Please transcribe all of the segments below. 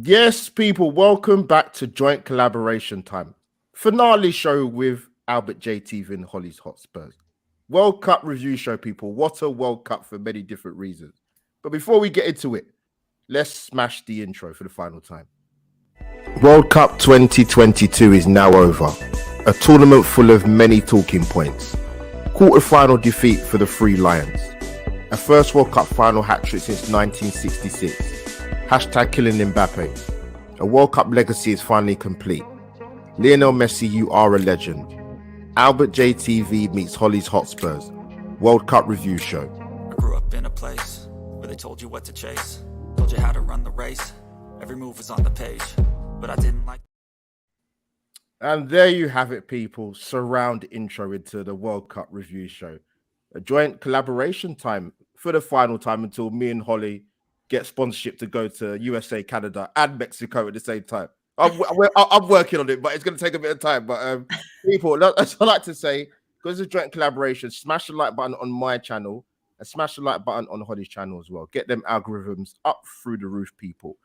Yes, people, welcome back to Joint Collaboration Time. Finale show with Albert JTV and Hollie's Hotspurs. World Cup review show, people. What a World Cup for many different reasons. But before we get into it, let's smash the intro for the final time. World Cup 2022 is now over. A tournament full of many talking points. Quarter-final defeat for the Three Lions. A first World Cup final hat-trick since 1966. Hashtag killing Mbappe. A World Cup legacy is finally complete. Lionel Messi, you are a legend. Albert JTV meets Hollie's Hotspurs. World Cup review show. I grew up in a place where they told you what to chase, told you how to run the race. Every move was on the page, but I didn't like. And there you have it, people. Surround intro into the World Cup review show. A joint collaboration time for the final time until me and Hollie get sponsorship to go to USA, Canada, and Mexico at the same time. I'm working on it, but it's going to take a bit of time. But people, that's what I like to say, because it's a joint collaboration, smash the like button on my channel and smash the like button on Hollie's channel as well. Get them algorithms up through the roof, people.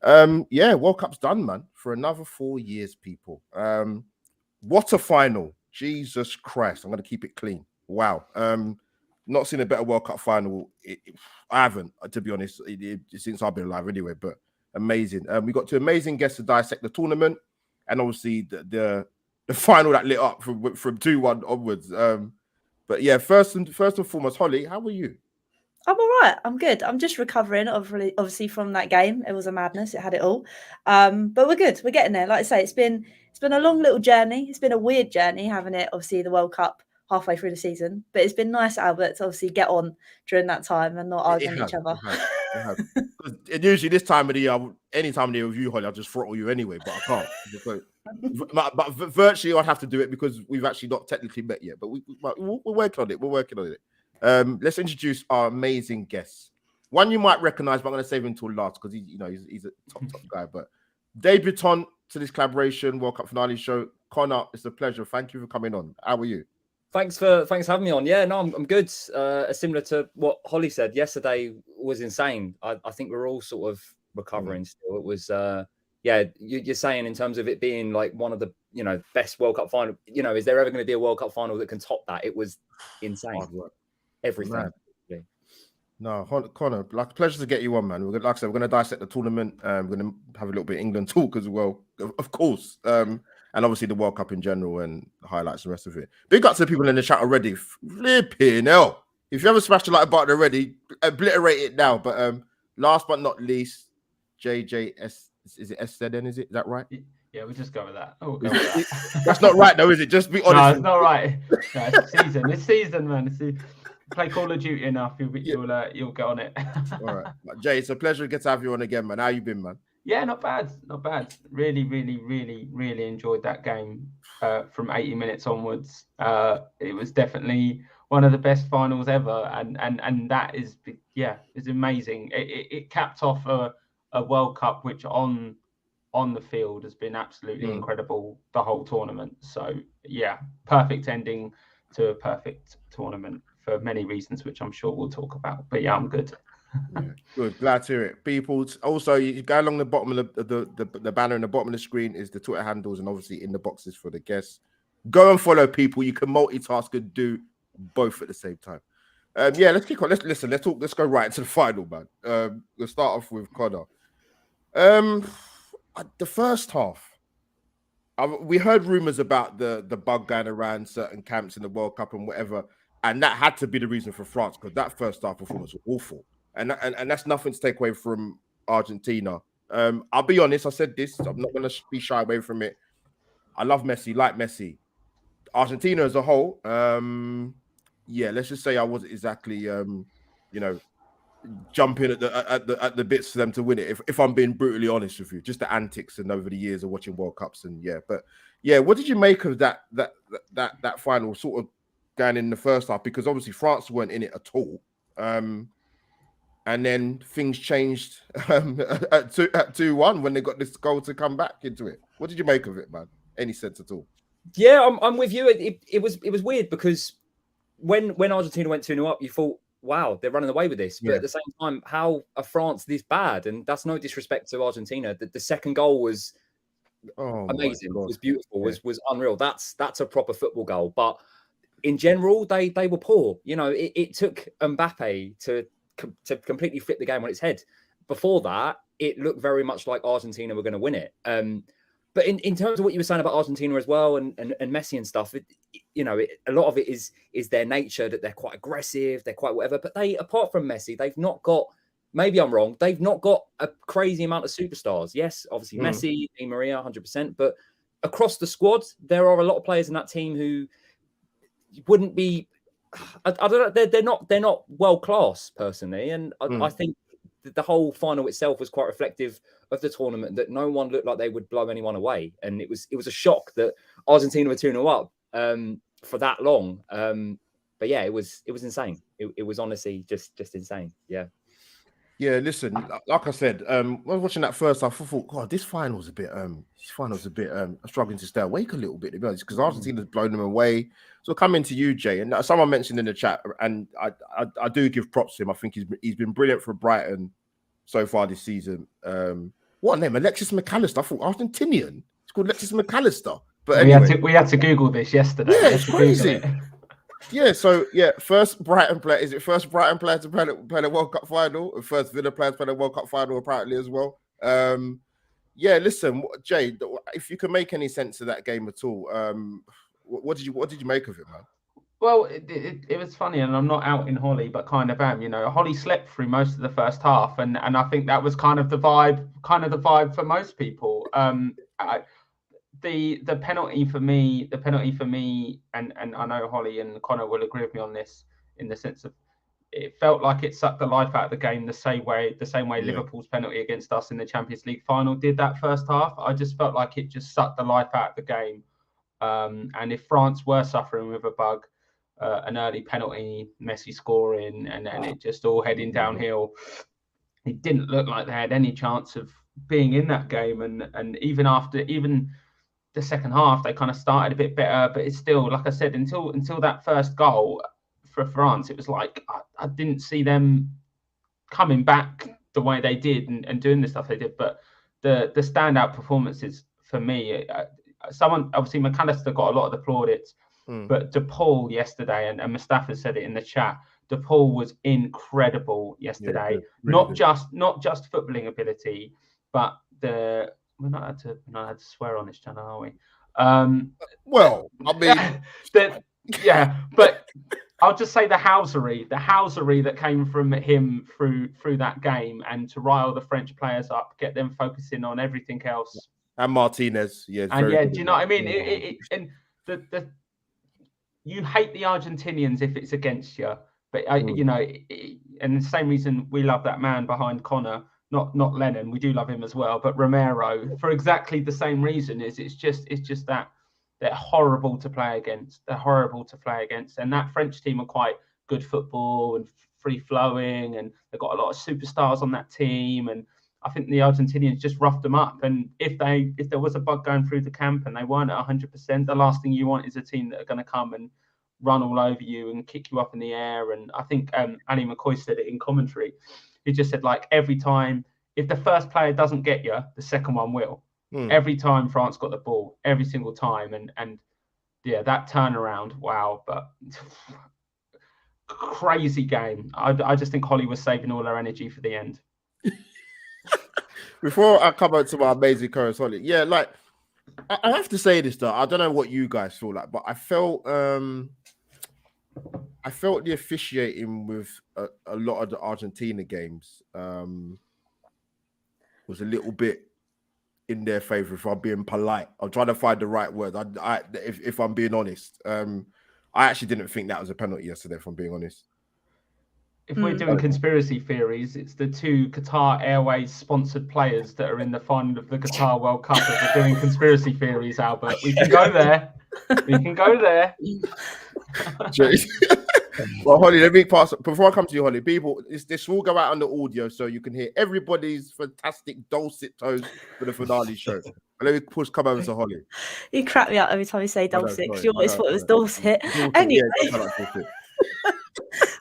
Yeah, World Cup's done, man, for another 4 years, people. What a final. Jesus Christ. I'm going to keep it clean. Wow. Not seen a better World Cup final. I haven't, to be honest, since I've been alive anyway, but amazing. We got two amazing guests to dissect the tournament and obviously the final that lit up from 2-1 onwards. But yeah, first and foremost, Hollie, how are you? I'm all right. I'm good. I'm just recovering, obviously from that game. It was a madness. It had it all. But we're good. We're getting there. Like I say, it's been a long little journey. It's been a weird journey having it, obviously, the World Cup halfway through the season. But it's been nice, Albert, to obviously get on during that time and not argue at each other. And usually this time of the year, any time of the year with you, Hollie, I'll just throttle you anyway, but I can't. but virtually I'd have to do it because we've actually not technically met yet. But we're working on it. We're working on it. Let's introduce our amazing guests. One you might recognize, but I'm going to save him until last because he's a top guy. But debutant to this collaboration World Cup finale show, Connor. It's a pleasure. Thank you for coming on. How are you? Thanks for having me on. Yeah, no, I'm good. Similar to what Hollie said, yesterday was insane. I think we're all sort of recovering still. It was you're saying in terms of it being like one of the best World Cup final. Is there ever going to be a World Cup final that can top that? It was insane. Everything. No, Connor, like pleasure to get you on, man. Like I said, we're going to dissect the tournament. We're going to have a little bit of England talk as well, of course. And obviously the World Cup in general and the highlights and the rest of it. Big up to the people in the chat already. Flipping hell. If you haven't smashed the like button already, obliterate it now. But last but not least, JJS, is it SZN, is that right? Yeah, we'll just go with that. That's not right though, is it? Just be honest. No, it's not right. No, it's season. It's season, man. Play Call of Duty enough, you'll get on it. All right. Jay, it's a pleasure to get to have you on again, man. How you been, man? Yeah, not bad. Really, really, really, really enjoyed that game from 80 minutes onwards. It was definitely one of the best finals ever, and that is amazing. It capped off a World Cup which on the field has been absolutely incredible the whole tournament. So yeah, perfect ending to a perfect tournament for many reasons, which I'm sure we'll talk about. But yeah, I'm good. Yeah, good, glad to hear it, people. Also, you go along the bottom of the banner in the bottom of the screen is the Twitter handles, and obviously in the boxes for the guests. Go and follow people. You can multitask and do both at the same time. Yeah, let's kick on. Let's go right into the final, man. We'll start off with Connor. The first half, we heard rumors about the bug going around certain camps in the World Cup and whatever, and that had to be the reason for France because that first half performance was awful. And that's nothing to take away from Argentina. I'll be honest, I said this, I'm not going to be shy away from it. I love Messi, like Messi. Argentina as a whole, let's just say I wasn't exactly, jumping at the bits for them to win it. If I'm being brutally honest with you, just the antics and over the years of watching World Cups and what did you make of that final sort of going in the first half? Because obviously France weren't in it at all. And then things changed at 2-1 when they got this goal to come back into it. What did you make of it, man? Any sense at all? Yeah, I'm with you. It was weird because when Argentina went 2-0 up, you thought, wow, they're running away with this. But Yeah. at the same time, how are France this bad? And that's no disrespect to Argentina. The second goal was amazing, was beautiful, was unreal. That's a proper football goal. But in general, they were poor. You know, it took Mbappe to completely flip the game on its head. Before that, it looked very much like Argentina were going to win it. But in terms of what you were saying about Argentina as well, and Messi and stuff, a lot of it is their nature, that they're quite aggressive, they're quite whatever. But they, apart from Messi, they've not got. Maybe I'm wrong. They've not got a crazy amount of superstars. Yes, obviously Messi, Di Maria, 100%. But across the squad, there are a lot of players in that team who wouldn't be. I don't know. They're not world class personally, and I think the whole final itself was quite reflective of the tournament. That no one looked like they would blow anyone away, and it was a shock that Argentina were 2-0 up for that long. But yeah, it was insane. It was honestly just insane. Yeah. Yeah, listen, like I said, when I was watching that first half, I thought, God, this final's a bit struggling to stay awake a little bit, to be honest, because Argentina's blown them away. So coming to you, Jay, and someone mentioned in the chat, and I do give props to him. I think he's been brilliant for Brighton so far this season. What name? Alexis McAllister. I thought Argentinian. It's called Alexis McAllister. But anyway, we had to Google this yesterday. Yeah, it's crazy. Yeah, so first Brighton player. Is it first Brighton player to play the World Cup final? And first Villa player to play the World Cup final, apparently as well. Listen, Jay, if you can make any sense of that game at all, what did you make of it, man? Well, it was funny, and I'm not out in Hollie, but kind of am. You know, Hollie slept through most of the first half, and I think that was kind of the vibe for most people. The penalty for me, and I know Hollie and Connor will agree with me on this, in the sense of it felt like it sucked the life out of the game the same way Liverpool's penalty against us in the Champions League final did that first half. I just felt like it just sucked the life out of the game. And if France were suffering with a bug, an early penalty, Messi scoring, and it just all heading downhill, it didn't look like they had any chance of being in that game. And even the second half, they kind of started a bit better, but it's still, like I said, until that first goal for France, it was like I didn't see them coming back the way they did and doing the stuff they did. But the standout performances for me, someone, obviously McAllister got a lot of the plaudits, but De Paul yesterday, and Mustafa said it in the chat, De Paul was incredible yesterday. Really not just footballing ability, but we're not allowed to swear on this channel, are we? Well, I mean, but I'll just say the housery that came from him through that game, and to rile the French players up, get them focusing on everything else. And Martinez, do you know what I mean? And you hate the Argentinians if it's against you, but and the same reason we love that man behind Connor. Not Lennon, we do love him as well, but Romero, for exactly the same reason. It's just that they're horrible to play against. And that French team are quite good football and free flowing, and they've got a lot of superstars on that team. And I think the Argentinians just roughed them up. And if there was a bug going through the camp and they weren't at 100%, the last thing you want is a team that are going to come and run all over you and kick you up in the air. And I think Ali McCoy said it in commentary. He just said, like, every time, if the first player doesn't get you, the second one will. Every time France got the ball, every single time. And that turnaround, wow. But crazy game. I just think Hollie was saving all her energy for the end. Before I come out to my amazing co-host, Hollie, I have to say this, though. I don't know what you guys feel like, but I felt the officiating with a lot of the Argentina games was a little bit in their favor, if I'm being polite. I'm trying to find the right word. If I'm being honest, I actually didn't think that was a penalty yesterday, if I'm being honest. If we're doing conspiracy theories, it's the two Qatar Airways sponsored players that are in the final of the Qatar World Cup that are doing conspiracy theories, Albert. We can go there. Well, Hollie, let me pass. Before I come to you, Hollie, people, this will go out on the audio so you can hear everybody's fantastic dulcet tones for the finale show. Let me come over to Hollie. You crack me up every time you say dulcet, because you always thought it was dulcet. Anyway.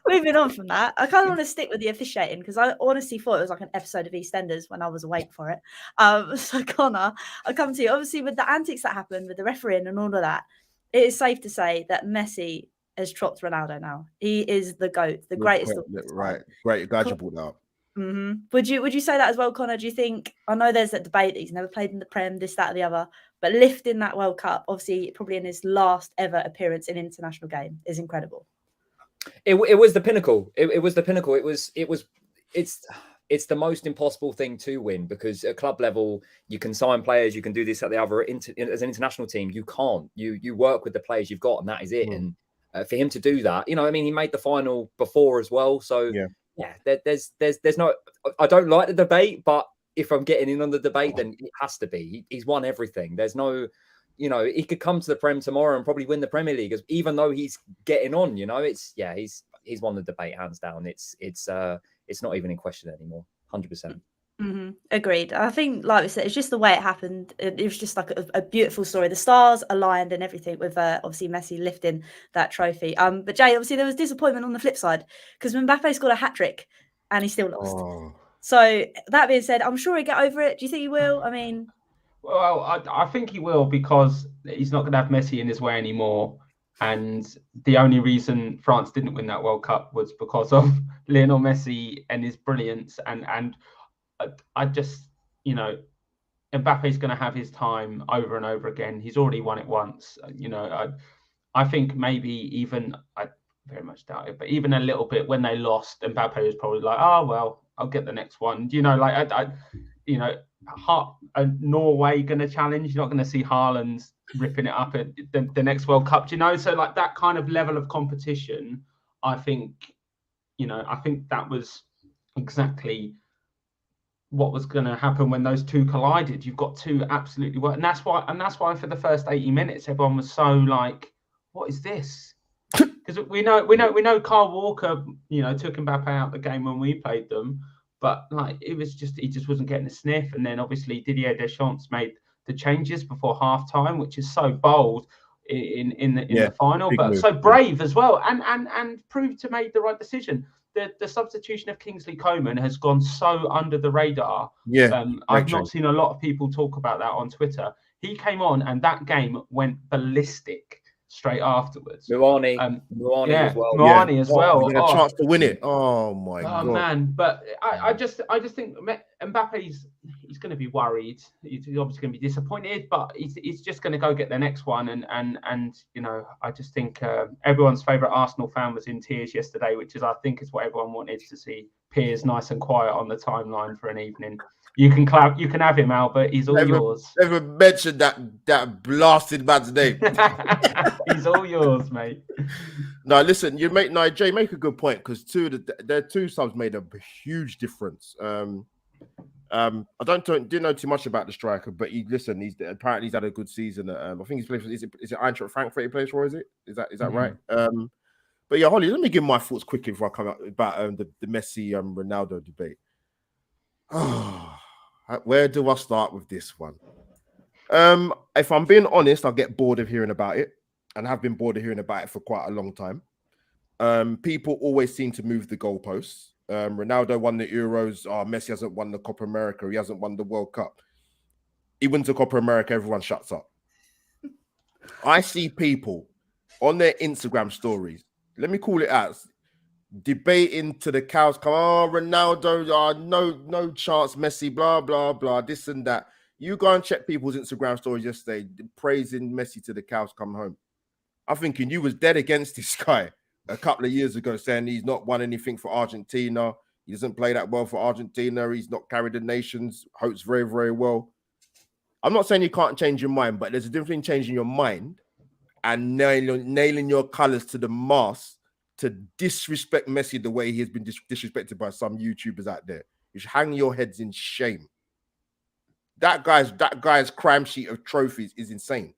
moving on from that, I kind of want to stick with the officiating because I honestly thought it was like an episode of EastEnders when I was awake for it. So Connor, I come to you. Obviously, with the antics that happened with the refereeing and all of that, it is safe to say that Messi has chopped Ronaldo now. He is the GOAT, the greatest of all time. Right. Great. Glad you brought that up. Mm-hmm. Would you say that as well, Connor? Do you think? I know there's that debate that he's never played in the Prem, this, that, or the other, but lifting that World Cup, obviously, probably in his last ever appearance in an international game, is incredible. It was the pinnacle. It was the pinnacle. It's the most impossible thing to win because at club level you can sign players, you can do this at the other. As an international team, you can't. You work with the players you've got, and that is it. And for him to do that, I mean, he made the final before as well. So yeah, there's no. I don't like the debate, but if I'm getting in on the debate, then it has to be. He's won everything. There's no. He could come to the Prem tomorrow and probably win the Premier League, even though he's getting on. He's won the debate hands down. It's not even in question anymore. 100%. Mm-hmm. Agreed. I think, like we said, it's just the way it happened. It was just like a beautiful story. The stars aligned and everything with obviously Messi lifting that trophy. But Jay, obviously there was disappointment on the flip side because Mbappe scored a hat trick and he still lost. So that being said, I'm sure he'll get over it. Do you think he will? I mean. Well, I think he will because he's not going to have Messi in his way anymore. And the only reason France didn't win that World Cup was because of Lionel Messi and his brilliance. And I just, Mbappe's going to have his time over and over again. He's already won it once. I think maybe even, I very much doubt it, but even a little bit when they lost, Mbappe was probably like, oh, well, I'll get the next one. Norway going to challenge. You're not going to see Haaland ripping it up at the next World Cup. So like that kind of level of competition, I think that was exactly what was going to happen when those two collided. You've got two absolutely and that's why for the first 80 minutes everyone was so like, what is this? Because we know Kyle Walker took Mbappe out the game when we played them. But like he just wasn't getting a sniff, and then obviously Didier Deschamps made the changes before halftime, which is so bold in the final, but move. So brave as well, and proved to make the right decision. The substitution of Kingsley Coman has gone so under the radar. I've not seen a lot of people talk about that on Twitter. He came on, and that game went ballistic straight afterwards. Muani as well. Muani as well. He had a chance to win it. Oh my god, man! But I just think Mbappe's he's going to be worried. He's obviously going to be disappointed, but he's just going to go get the next one. And I just think everyone's favourite Arsenal fan was in tears yesterday, which is I think is what everyone wanted to see. Piers nice and quiet on the timeline for an evening. You can clap. You can have him, Albert. He's all yours. Never mentioned that blasted man's name. He's all yours, mate. No, listen. Jay make a good point because their two subs made a huge difference. I didn't know too much about the striker, but apparently he's had a good season. I think he's played for. Is it Eintracht Frankfurt he plays for? Is that right? But yeah, Hollie, let me give my thoughts quickly before I come out about the Messi Ronaldo debate. Where do I start with this one? If I'm being honest, I'll get bored of hearing about it, and have been bored of hearing about it for quite a long time. People always seem to move the goalposts. Ronaldo won the Euros. Messi hasn't won the Copa America. He hasn't won the World Cup. He wins the Copa America, everyone shuts up. I see people on their Instagram stories, let me call it as, debating to the cows come. Oh, Ronaldo, no chance. Messi, blah blah blah, this and that. You go and check people's Instagram stories yesterday, praising Messi to the cows come home. I'm thinking you was dead against this guy a couple of years ago, saying he's not won anything for Argentina. He doesn't play that well for Argentina. He's not carried the nations. Hopes very, very well. I'm not saying you can't change your mind, but there's a difference in changing your mind and nailing your colors to the mast to disrespect Messi the way he has been disrespected by some YouTubers out there. You should hang your heads in shame. That guy's crime sheet of trophies is insane.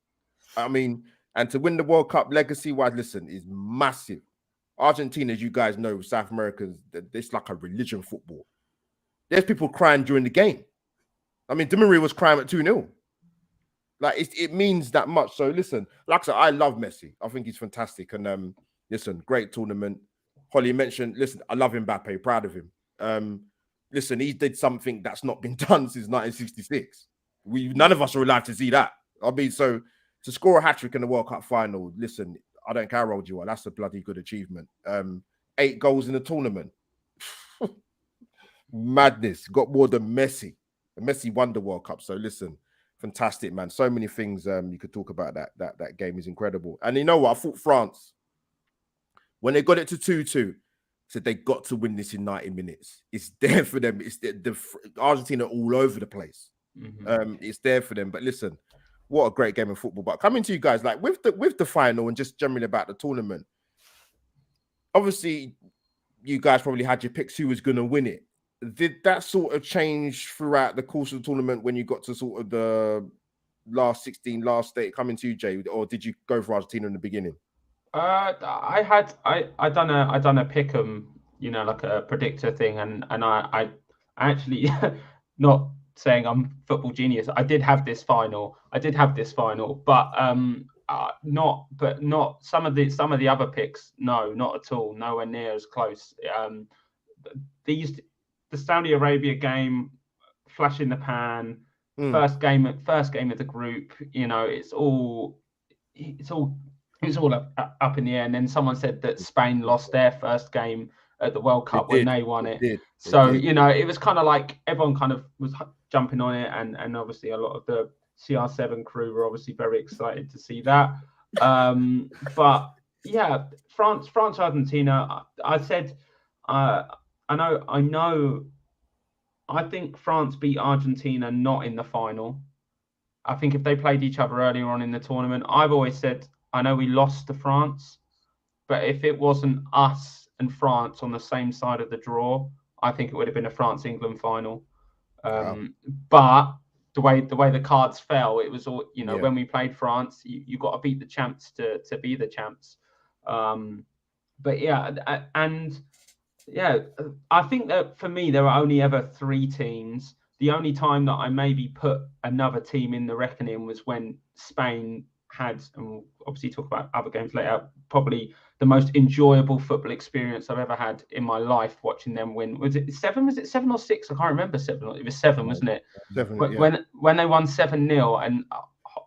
I mean, and to win the World Cup legacy-wise, listen, is massive. Argentina, as you guys know, South Americans, it's like a religion football. There's people crying during the game. I mean, Di Maria was crying at 2-0. Like, it means that much. So listen, like I said, I love Messi. I think he's fantastic. And listen, great tournament. Hollie mentioned, listen, I love Mbappe, proud of him. Listen, he did something that's not been done since 1966. None of us are alive to see that. I mean, so to score a hat-trick in the World Cup final, listen, I don't care how old you are, that's a bloody good achievement. 8 goals in the tournament. Madness. Got more than Messi. Messi won the World Cup. So listen, fantastic, man. So many things you could talk about. That game is incredible. And you know what? I thought France, when they got it to 2-2, said they got to win this in 90 minutes. It's there for them. It's the Argentina all over the place. It's there for them. But listen, what a great game of football. But coming to you guys, like with the final and just generally about the tournament, obviously you guys probably had your picks who was going to win it. Did that sort of change throughout the course of the tournament when you got to sort of the last 16, last state? Coming to you, Jay, or did you go for Argentina in the beginning? I done a pick 'em, you know, like a predictor thing, and I actually not saying I'm football genius. I did have this final, but not some of the other picks. No, not at all. Nowhere near as close. The Saudi Arabia game, flash in the pan, first game of the group. You know, it's all up in the air. And then someone said that Spain lost their first game at the World Cup when they won it. So, you know, it was kind of like everyone kind of was jumping on it. And obviously a lot of the CR7 crew were obviously very excited to see that. But yeah, France, Argentina, I said, I think France beat Argentina not in the final. I think if they played each other earlier on in the tournament, I've always said, I know we lost to France, but if it wasn't us and France on the same side of the draw, I think it would have been a France-England final. But the way the cards fell, it was all, you know, when we played France, you got to beat the champs to be the champs. But yeah, and yeah, I think that for me, there are only ever 3 teams. The only time that I maybe put another team in the reckoning was when Spain had, and we'll obviously talk about other games later, probably the most enjoyable football experience I've ever had in my life, watching them win. Was it 7? Was it 7 or 6? I can't remember. 7. It was 7, wasn't it? 7. When they won 7-0, and I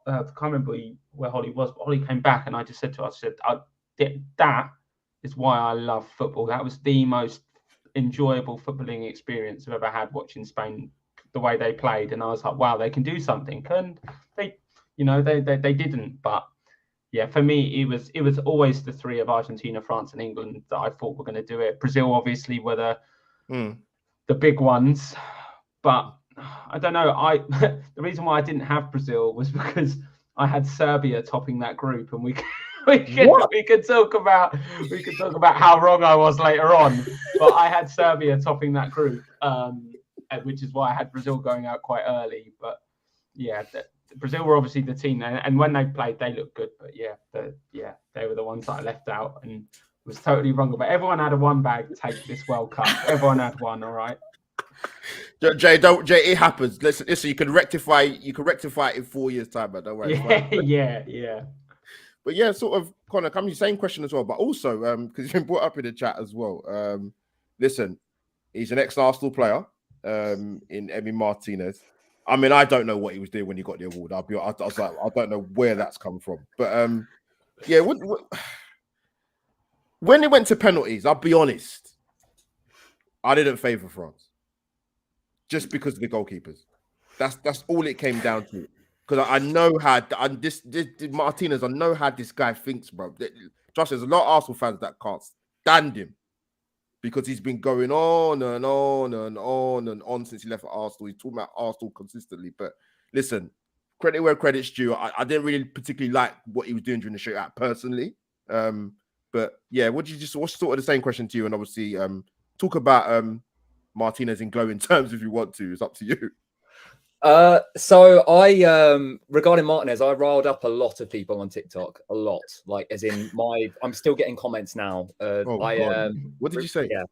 can't remember where Hollie was, but Hollie came back, and I just said to her, that is why I love football. That was the most enjoyable footballing experience I've ever had, watching Spain, the way they played. And I was like, wow, they can do something. And they, you know, they didn't. But yeah, for me, it was always the 3 of Argentina, France, and England that I thought were going to do it. Brazil, obviously, were the big ones. But I don't know. The reason why I didn't have Brazil was because I had Serbia topping that group, and we could talk about how wrong I was later on. But I had Serbia topping that group, which is why I had Brazil going out quite early. But yeah, Brazil were obviously the team, and when they played, they looked good. But they were the ones that I left out and was totally wrong about. Everyone had a one bag take this World Cup. Everyone had one. All right. Jay, it happens. Listen, you can rectify it in 4 years' time, but don't worry. Yeah. But yeah, sort of, Connor, come to the same question as well, but also because you've been brought up in the chat as well. Listen, he's an ex-Arsenal player, in Emi Martinez. I mean, I don't know what he was doing when he got the award. I was like, I don't know where that's come from. But yeah, when it went to penalties, I'll be honest, I didn't favour France. Just because of the goalkeepers. That's all it came down to. Because I know how this Martinez, I know how this guy thinks, bro. Josh, there's a lot of Arsenal fans that can't stand him because he's been going on and on and on and on since he left Arsenal. He's talking about Arsenal consistently. But listen, credit where credit's due. I didn't really particularly like what he was doing during the shootout personally. But yeah, what's sort of the same question to you? And obviously, talk about Martinez in glowing terms if you want to. It's up to you. So I regarding Martinez, I riled up a lot of people on TikTok, a lot. Like, as in I'm still getting comments now. What did you say? Yeah.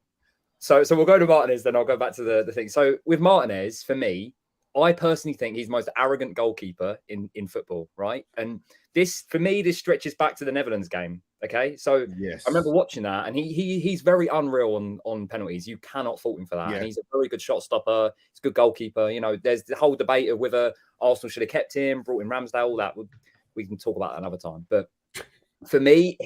So we'll go to Martinez, then I'll go back to the thing. So with Martinez, for me, I personally think he's the most arrogant goalkeeper in football, right? And this, for me, this stretches back to the Netherlands game. Okay, so Yes. I remember watching that, and he's very unreal on penalties. You cannot fault him for that. Yeah. And he's a very good shot stopper. He's a good goalkeeper. You know, there's the whole debate of whether Arsenal should have kept him, brought in Ramsdale. All that we can talk about that another time. But for me,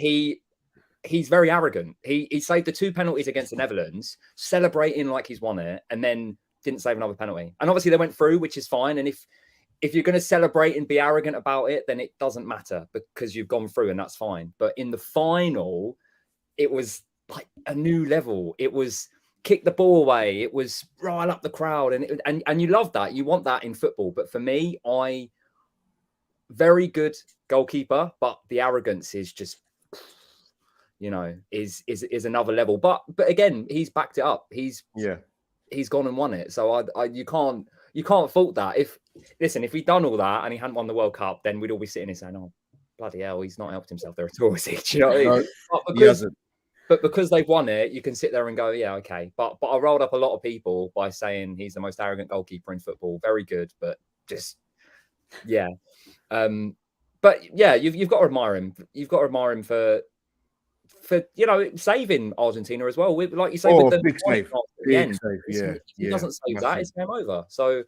he's very arrogant. He saved the 2 penalties against the Netherlands, celebrating like he's won it, and then didn't save another penalty. And obviously they went through, which is fine. And if you're going to celebrate and be arrogant about it, then it doesn't matter because you've gone through and that's fine. But in the final, it was like a new level. It was kick the ball away. It was rile up the crowd. And you love that. You want that in football. But for me, very good goalkeeper, but the arrogance is just, you know, is another level. But again, he's backed it up. He's gone and won it. So you can't fault that. If he'd done all that and he hadn't won the World Cup, then we'd all be sitting here saying, "Oh, bloody hell, he's not helped himself there at all, is he?" Do you know what I mean? But because they've won it, you can sit there and go, "Yeah, okay." But I rolled up a lot of people by saying he's the most arrogant goalkeeper in football. Very good, but just yeah. But yeah, you've got to admire him. You've got to admire him for you know, saving Argentina as well. Like you say, with the big save. Big save. Yeah. If he doesn't save that, it's game over. So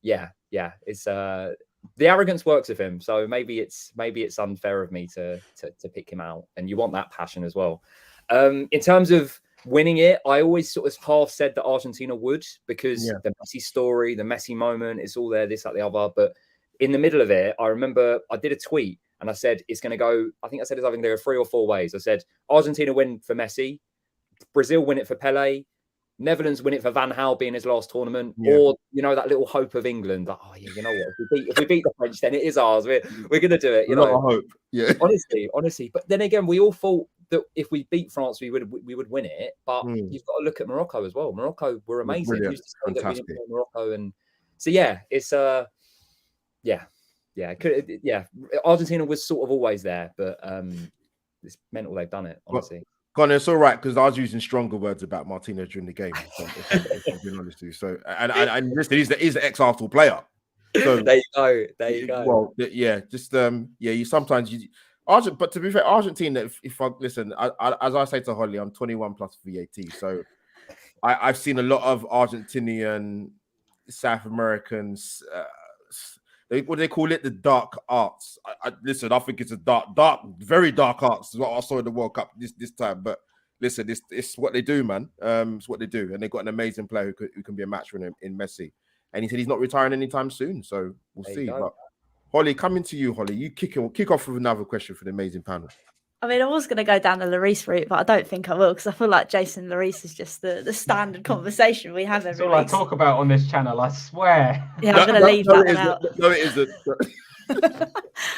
yeah, it's the arrogance works with him. So maybe it's unfair of me to pick him out. And you want that passion as well. In terms of winning it, I always sort of half said that Argentina would, because the Messi story, the Messi moment, it's all there, this, that, the other. But in the middle of it, I remember I did a tweet and I said it's going to go. I think I said it's either there are 3 or 4 ways. I said Argentina win for Messi, Brazil win it for Pele, Netherlands win it for Van Gaal being his last tournament, or you know, that little hope of England. Like, oh yeah, you know what? If we beat the French, then it is ours. We're going to do it. You know, hope. Yeah, honestly. But then again, we all thought that if we beat France, we would win it. But you've got to look at Morocco as well. Morocco were amazing. Who's to say that we didn't play Morocco? And so yeah, it's yeah. Argentina was sort of always there, but it's mental they've done it, honestly. Connor, it's all right, because I was using stronger words about Martinez during the game. If I'm being honest with you. So, and listen, he's an ex-Arsenal player. So there you go. Well, yeah, just you sometimes but to be fair, Argentina. If I listen, as I say to Hollie, I'm 21 plus VAT. So I've seen a lot of Argentinian, South Americans. What do they call it? The dark arts. Listen, I think it's a dark, very dark arts. Is what I saw in the World Cup this time. But listen, it's what they do, man. It's what they do, and they've got an amazing player who can be a match winner in Messi. And he said he's not retiring anytime soon, so we'll see. But Hollie, coming to you, Hollie, you kick off with another question for the amazing panel. I mean, I was going to go down the Lloris route, but I don't think I will, because I feel like Jason Lloris is just the standard conversation we have every week. That's all I talk about on this channel, I swear. Yeah, I'm going to leave that one out. No, it isn't. I'm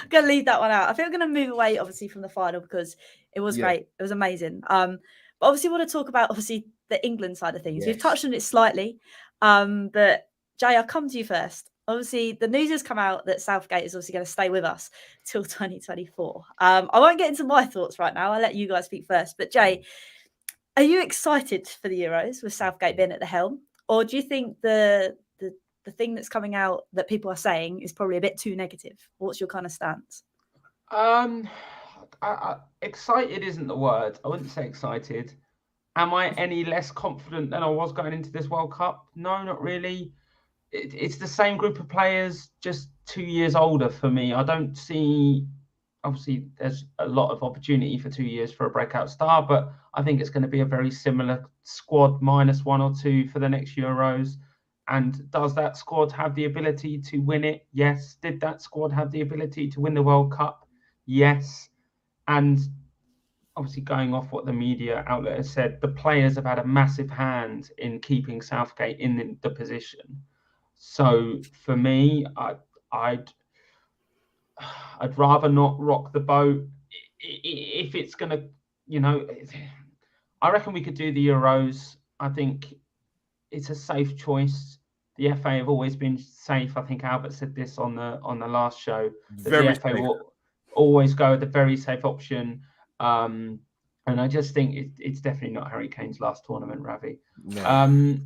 going to leave that one out. I think I'm going to move away, obviously, from the final, because it was great. It was amazing. But obviously, I want to talk about, obviously, the England side of things. We've touched on it slightly, but Jay, I'll come to you first. Obviously, the news has come out that Southgate is obviously going to stay with us till 2024. I won't get into my thoughts right now. I'll let you guys speak first. But Jay, are you excited for the Euros with Southgate being at the helm? Or do you think the thing that's coming out that people are saying is probably a bit too negative? What's your kind of stance? Excited isn't the word. I wouldn't say excited. Am I any less confident than I was going into this World Cup? No, not really. It's the same group of players, just 2 years older for me. I don't see, obviously, there's a lot of opportunity for 2 years for a breakout star, but I think it's going to be a very similar squad, minus 1 or 2 for the next Euros. And does that squad have the ability to win it? Yes. Did that squad have the ability to win the World Cup? Yes. And obviously, going off what the media outlet has said, the players have had a massive hand in keeping Southgate in the position. So for me, I'd rather not rock the boat. If it's going to, you know, I reckon we could do the Euros. I think it's a safe choice. The FA have always been safe. I think Albert said this on the last show. That the FA will always go with the very safe option. And I just think it's definitely not Harry Kane's last tournament, Ravi. No.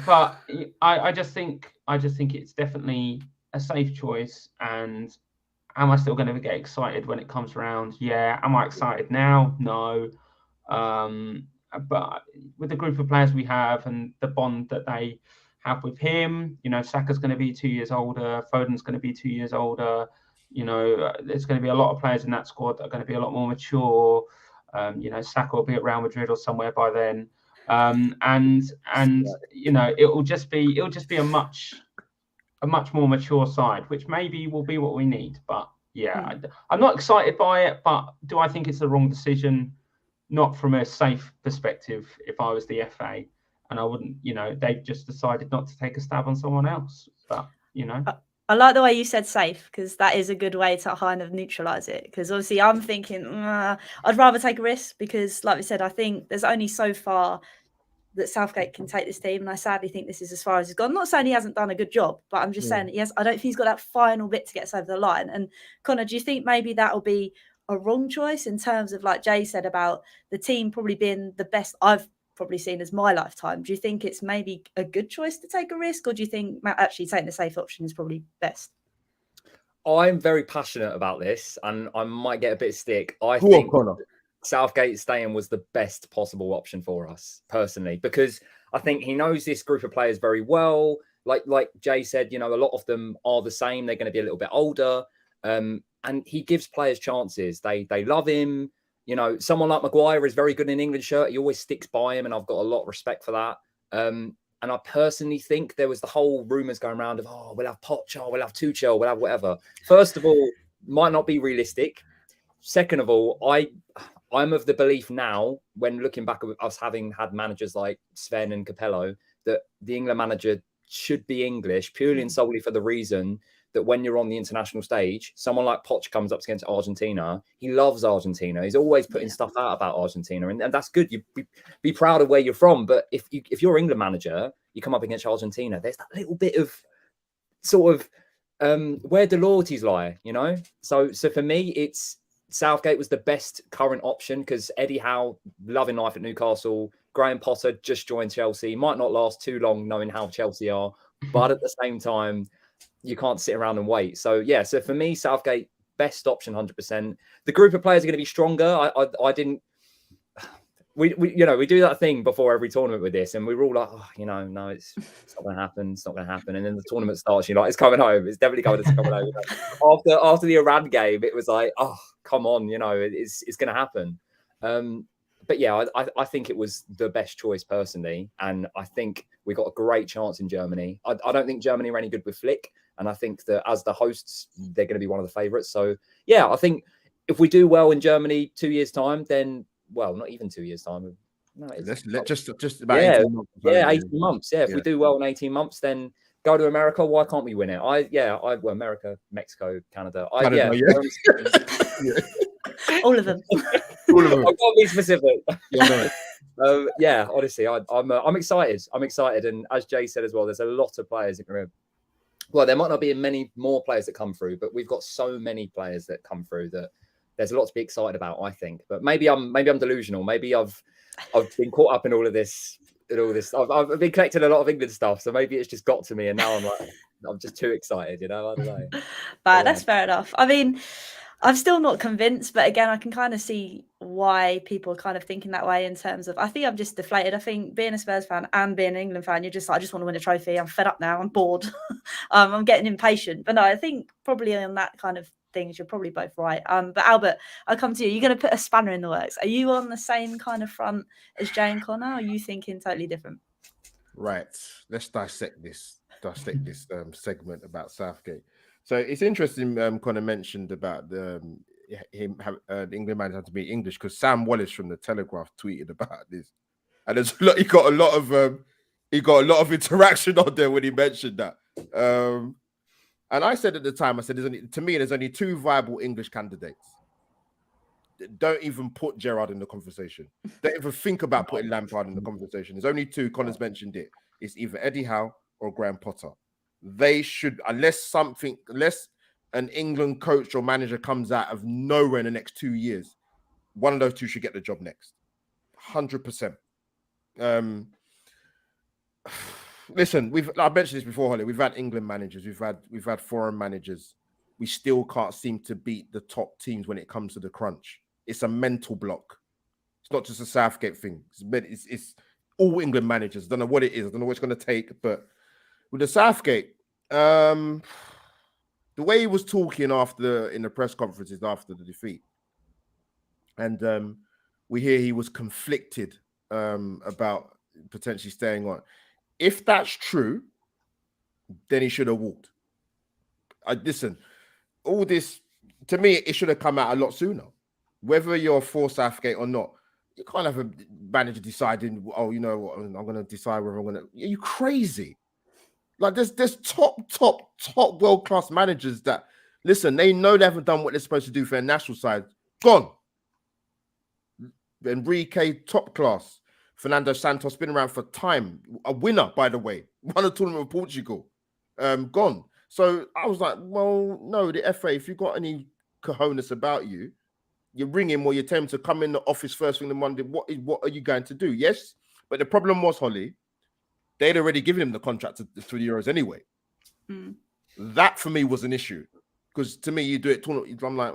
But I just think it's definitely a safe choice. And am I still going to get excited when it comes around? Yeah. Am I excited now? No. But with the group of players we have and the bond that they have with him, you know, Saka's going to be 2 years older, Foden's going to be 2 years older. You know, there's going to be a lot of players in that squad that are going to be a lot more mature. You know, Saka will be at Real Madrid or somewhere by then. And you know, it'll just be a much more mature side, which maybe will be what we need. But yeah, I'm not excited by it. But do I think it's the wrong decision? Not from a safe perspective. If I was the FA, and I wouldn't, you know, they've just decided not to take a stab on someone else. But you know, I like the way you said safe, because that is a good way to kind of neutralise it. Because obviously I'm thinking I'd rather take a risk, because like we said, I think there's only so far that Southgate can take this team, and I sadly think this is as far as he's gone. I'm not saying he hasn't done a good job, but I'm just saying, yes, I don't think he's got that final bit to get us over the line. And Connor, do you think maybe that will be a wrong choice in terms of, like Jay said, about the team probably being the best I've probably seen as my lifetime? Do you think it's maybe a good choice to take a risk, or do you think actually taking the safe option is probably best? I'm very passionate about this, and I might get a bit of stick. I Go think on, Connor. Southgate staying was the best possible option for us personally, because I think he knows this group of players very well. Like Jay said, you know, a lot of them are the same. They're going to be a little bit older, and he gives players chances. They love him. You know, someone like Maguire is very good in England shirt. He always sticks by him, and I've got a lot of respect for that. And I personally think there was the whole rumours going around of, oh, we'll have Poch, oh, we'll have Tuchel, we'll have whatever. First of all, might not be realistic. Second of all, I'm of the belief now, when looking back at us having had managers like Sven and Capello, that the England manager should be English purely and solely for the reason that when you're on the international stage, someone like Poch comes up against Argentina. He loves Argentina. He's always putting stuff out about Argentina, and that's good. You be proud of where you're from. But if you're England manager, you come up against Argentina, there's that little bit of sort of where the loyalties lie, you know? So for me, it's Southgate was the best current option, because Eddie Howe, loving life at Newcastle, Graham Potter just joined Chelsea, might not last too long knowing how Chelsea are, but at the same time, you can't sit around and wait. So yeah, so for me, Southgate, best option, 100%. The group of players are going to be stronger. I didn't. We you know, we do that thing before every tournament with this, and we were all like, oh, you know, no, it's not going to happen. It's not going to happen. And then the tournament starts, you're like, it's coming home. It's definitely coming home. After the Iran game, it was like, oh, come on, you know, it's going to happen. But yeah, I think it was the best choice personally, and I think we got a great chance in Germany. I don't think Germany are any good with Flick, and I think that as the hosts, they're going to be one of the favourites. So yeah, I think if we do well in Germany 2 years' time, then, well, not even 2 years' time. No, just about 18 months. 18 months. Yeah, if we do well in 18 months, then go to America. Why can't we win it? Well, America, Mexico, Canada. All of them. All of them. I can't be specific. Yeah, no. Yeah, honestly, I'm excited. I'm excited, and as Jay said as well, there's a lot of players that can. Well, there might not be many more players that come through, but we've got so many players that come through that there's a lot to be excited about, I think. But maybe I'm delusional. Maybe I've been caught up in all of this. I've been collecting a lot of England stuff, so maybe it's just got to me, and now I'm just too excited. You know, I don't know. But that's fair enough. I mean, I'm still not convinced, but again, I can kind of see why people are kind of thinking that way in terms of, I think I'm just deflated. I think being a Spurs fan and being an England fan, you're just like, I just want to win a trophy. I'm fed up now. I'm bored. I'm getting impatient. But no, I think probably on that kind of things, you're probably both right. But Albert, I'll come to you. You're going to put a spanner in the works. Are you on the same kind of front as Jay and Connor, or are you thinking totally different? Right. Let's dissect this segment about Southgate. So it's interesting. Connor mentioned about the England man had to be English, because Sam Wallace from the Telegraph tweeted about this, and there's he got a lot of interaction on there when he mentioned that. And I said at the time, I said, there's only two viable English candidates. Don't even put Gerrard in the conversation. Don't even think about putting Lampard in the conversation. There's only two. Connor's mentioned it. It's either Eddie Howe or Graham Potter. They should, unless an England coach or manager comes out of nowhere in the next 2 years, one of those two should get the job next. 100%. Listen, I mentioned this before, Hollie. We've had England managers, we've had foreign managers. We still can't seem to beat the top teams when it comes to the crunch. It's a mental block. It's not just a Southgate thing. It's all England managers. I don't know what it is. I don't know what it's going to take. But with the Southgate, the way he was talking in the press conferences after the defeat, and we hear he was conflicted about potentially staying on. If that's true, then he should have walked. Listen, all this, to me, it should have come out a lot sooner. Whether you're for Southgate or not, you can't have a manager deciding, oh, you know what, I'm going to decide whether I'm going to... Are you crazy? Like, there's top world-class managers that, listen, they know they haven't done what they're supposed to do for their national side. Gone. Enrique, top class. Fernando Santos, been around for time. A winner, by the way. Won a tournament with Portugal. Gone. So I was like, well, no, the FA, if you've got any cojones about you, you ring him or you tell him to come in the office first thing in the Monday. What are you going to do? Yes. But the problem was, Hollie, they'd already given him the contract to the Euros anyway. That for me was an issue. Because to me, you do it, I'm like,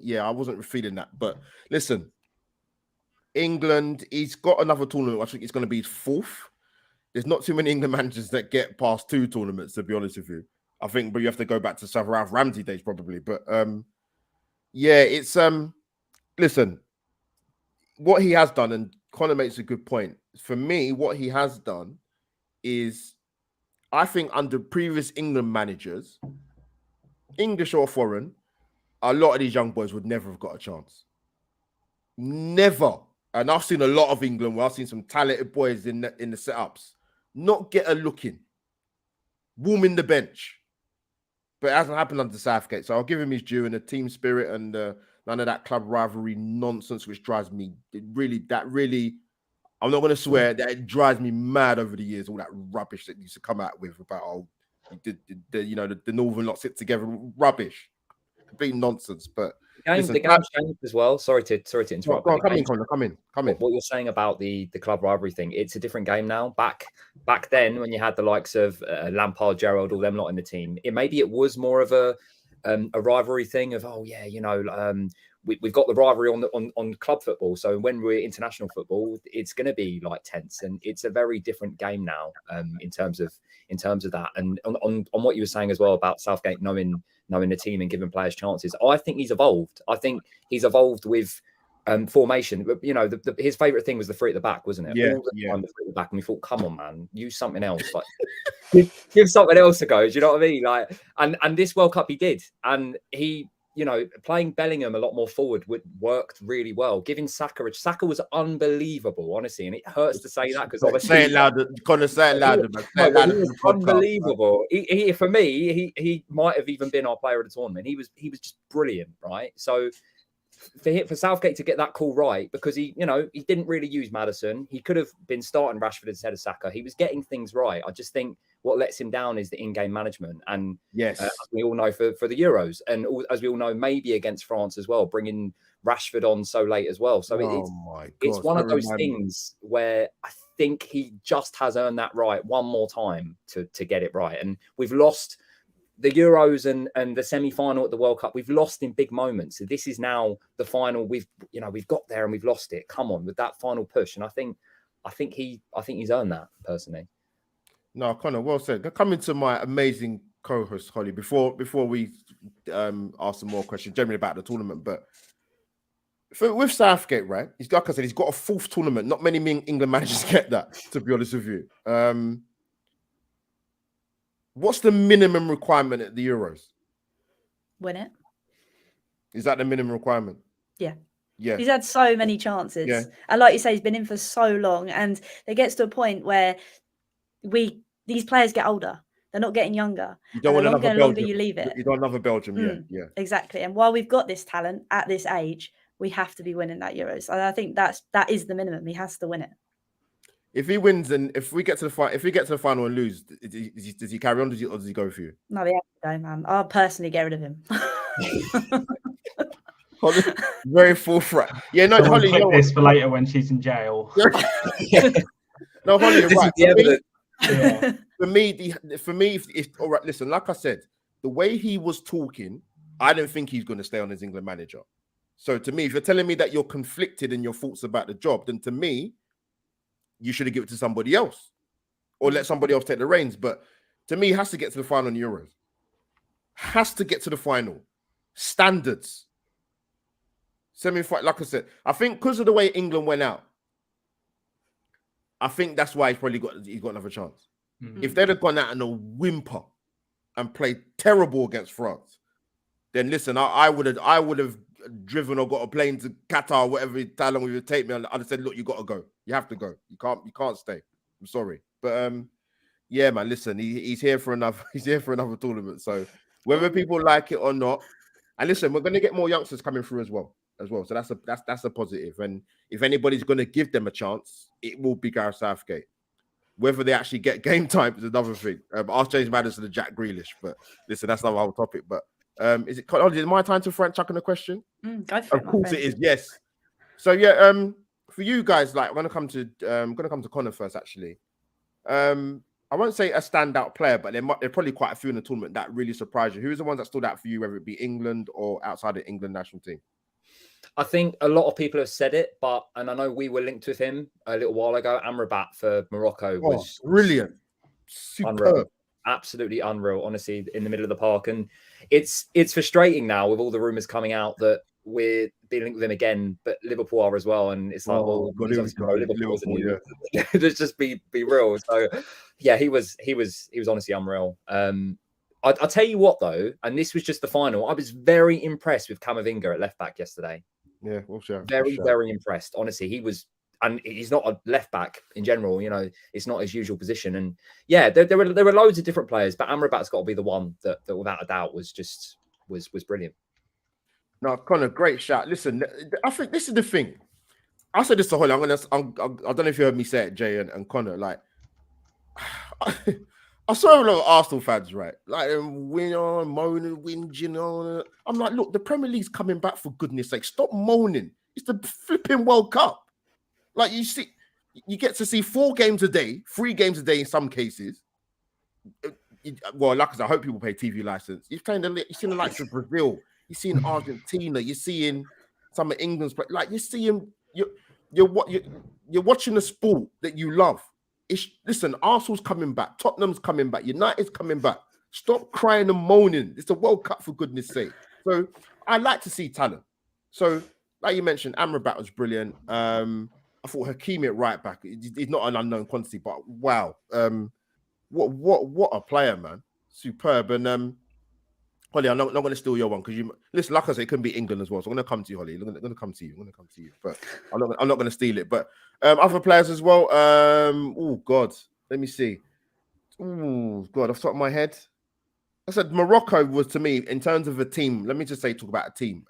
yeah, I wasn't feeling that. But listen, England, he's got another tournament. I think it's going to be his fourth. There's not too many England managers that get past 2 tournaments, to be honest with you. I think, but you have to go back to Sir Ralph Ramsey days probably. But yeah, it's listen, what he has done, and Connor makes a good point. For me, what he has done is, I think under previous England managers, English or foreign, a lot of these young boys would never have got a chance. Never. And I've seen a lot of England where I've seen some talented boys in the setups not get a look in, warming the bench. But it hasn't happened under Southgate. So I'll give him his due, and the team spirit and none of that club rivalry nonsense, which drives me really, I'm not going to swear that it drives me mad over the years, all that rubbish that used to come out with about, oh, the Northern lot sit together, rubbish, complete nonsense. But the game changed as well. Sorry to interrupt. Come in. What you're saying about the club rivalry thing, it's a different game now. Back then, when you had the likes of Lampard, Gerrard, all them lot in the team, it was more of a rivalry thing of, oh yeah, we've got the rivalry on club football. So when we're international football, it's going to be like tense, and it's a very different game now in terms of that. And on what you were saying as well about Southgate knowing the team and giving players chances, I think he's evolved. I think he's evolved with formation. His favorite thing was the 3 at the back, wasn't it? Yeah, all the time, the 3 at the back, and we thought, come on, man, use something else. Like, give something else a go. Do you know what I mean? Like, and this World Cup he did, and he, playing Bellingham a lot more forward worked really well. Giving Saka was unbelievable, honestly, and it hurts to say that because obviously say it louder. Connor, say it louder. He was unbelievable. He for me, he might have even been our player of the tournament. He was just brilliant, right? So for Southgate to get that call right, because he didn't really use Maddison. He could have been starting Rashford instead of Saka. He was getting things right. I just think what lets him down is the in-game management. And yes, as we all know for the Euros, and as we all know, maybe against France as well, bringing Rashford on so late as well. So it's one of those things where I think he just has earned that right one more time to get it right. And we've lost the Euros and the semi-final at the World Cup. We've lost in big moments. So this is now the final. We've got there and we've lost it. Come on with that final push. And I think he's earned that personally. No, Connor, well said. Coming to my amazing co-host Hollie, before we ask some more questions generally about the tournament, but with Southgate, right? He's like I said, he's got a 4th tournament. Not many England managers get that, to be honest with you. What's the minimum requirement at the Euros? Win it. Is that the minimum requirement? Yeah. Yeah. He's had so many chances. Yeah. And like you say, he's been in for so long. And it gets to a point where these players get older. They're not getting younger. You don't want another Belgium. The longer you leave it. You don't want another Belgium. Yeah. Exactly. And while we've got this talent at this age, we have to be winning that Euros. And I think that is the minimum. He has to win it. If he wins and if we get to the final and lose, does he carry on? Or does he go for you? No, he has to go, man. I'll personally get rid of him. Hollie, very forthright. Yeah, no, Someone Hollie, you clip know this what? for later when she's in jail. No, Hollie, you're This is right. the evidence. Yeah. For me, if all right, listen, like I said, the way he was talking, I don't think he's going to stay on as England manager. So to me, if you're telling me that you're conflicted in your thoughts about the job, then to me, you should have given it to somebody else or let somebody else take the reins. But to me, he has to get to the final in Euros. Has to get to the final. Standards. Semi-final, like I said, I think because of the way England went out, I think that's why he's got another chance. If they'd have gone out in a whimper and played terrible against France, then listen, I would have driven or got a plane to Qatar, whatever how long it would take me. I'd have said, look, you got to go. You have to go. You can't stay. I'm sorry, but yeah, man. Listen, he's here for another. He's here for another tournament. So whether people like it or not, and listen, we're going to get more youngsters coming through as well. So that's a positive. And if anybody's going to give them a chance, it will be Gareth Southgate. Whether they actually get game time is another thing. Ask James Maddison and Jack Grealish. But listen, that's not our whole topic. But is it my time to chuck in a question? Go for Of course it is. Yes. So yeah, for you guys, like I'm gonna come to Connor first. Actually, I won't say a standout player, but there are probably quite a few in the tournament that really surprised you. Who's the ones that stood out for you, whether it be England or outside the England national team? I think a lot of people have said it, and I know we were linked with him a little while ago. Amrabat for Morocco was brilliant, superb, unreal. Absolutely unreal, honestly, in the middle of the park. And it's frustrating now with all the rumours coming out that we're being linked with him again, but Liverpool are as well. And it's like, Liverpool, yeah. Let's just be real. So yeah, he was honestly unreal. I'll tell you what though, and this was just the final. I was very impressed with Camavinga at left back yesterday. Yeah, very impressed. Honestly, he was. And he's not a left back in general, you know, it's not his usual position. And yeah, there were loads of different players, but Amrabat's got to be the one that without a doubt was brilliant. No, Connor, great shot. Listen, I think this is the thing. I said this to Hollie. I don't know if you heard me say it, Jay and Connor. Like, I saw a lot of Arsenal fans, right? Like, moaning, whinging on. I'm like, look, the Premier League's coming back, for goodness sake. Stop moaning. It's the flipping World Cup. Like, you see, you get to see 4 games a day, 3 games a day in some cases. Well, like I said, I hope people pay TV license. You've seen the likes of Brazil. You're seeing Argentina. You're seeing some of England's. Like, you're seeing you're watching the sport that you love. Listen, Arsenal's coming back. Tottenham's coming back. United's coming back. Stop crying and moaning. It's a World Cup, for goodness sake. So I like to see talent. So, like you mentioned, Amrabat was brilliant. I thought Hakimi at right back. He's not an unknown quantity, but wow, what a player, man! Superb. And Hollie, I'm not going to steal your one because you listen. Like I said, it can be England as well. So I'm going to come to you, Hollie. I'm going to come to you. But I'm not going to steal it. But other players as well. Oh God, let me see. Oh God, off the top of my head, I said Morocco was, to me, in terms of a team. Let me just talk about a team.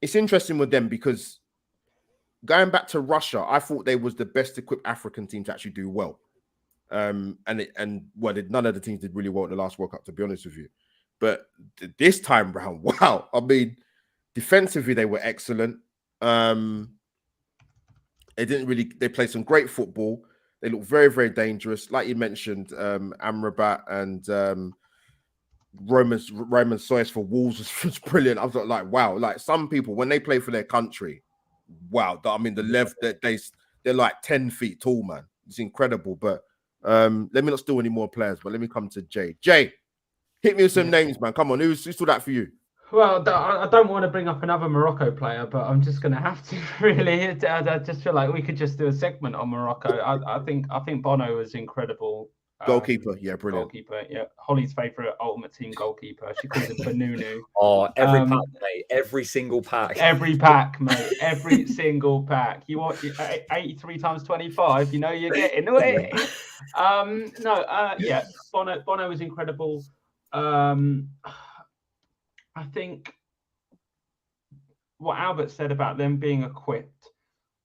It's interesting with them because, going back to Russia, I thought they was the best equipped African team to actually do well. None of the teams did really well in the last World Cup, to be honest with you. But this time round, wow. I mean, defensively, they were excellent. They played some great football. They looked very, very dangerous. Like you mentioned, Amrabat and Roman Soyes for Wolves was brilliant. I was like, wow. Like, some people, when they play for their country, wow, I mean, the left that they're like 10 feet tall, man. It's incredible. But let me not steal any more players, but let me come to Jay. Jay, hit me with some names, man. Come on, who stood out for you? Well, I don't want to bring up another Morocco player, but I'm just going to have to, really. I just feel like we could just do a segment on Morocco. I think Bono was incredible. Goalkeeper, yeah, brilliant. Goalkeeper, yeah. Hollie's favourite Ultimate Team goalkeeper. She calls him Banunu. Oh, every pack, mate. Every single pack. Every pack, mate. Every single pack. You want 83 times 25, you know you're getting it. Yeah, Bono was incredible. I think what Albert said about them being equipped,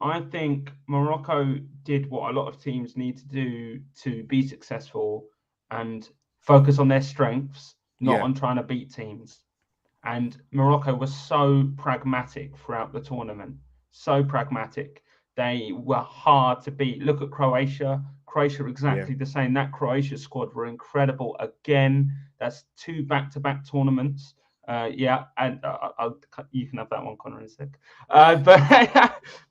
I think Morocco did what a lot of teams need to do to be successful and focus on their strengths, not on trying to beat teams. And Morocco was so pragmatic throughout the tournament, so pragmatic. They were hard to beat. Look at Croatia. Croatia exactly the same. That Croatia squad were incredible. Again, that's 2 back-to-back tournaments. And you can have that one, Connor, in a sec.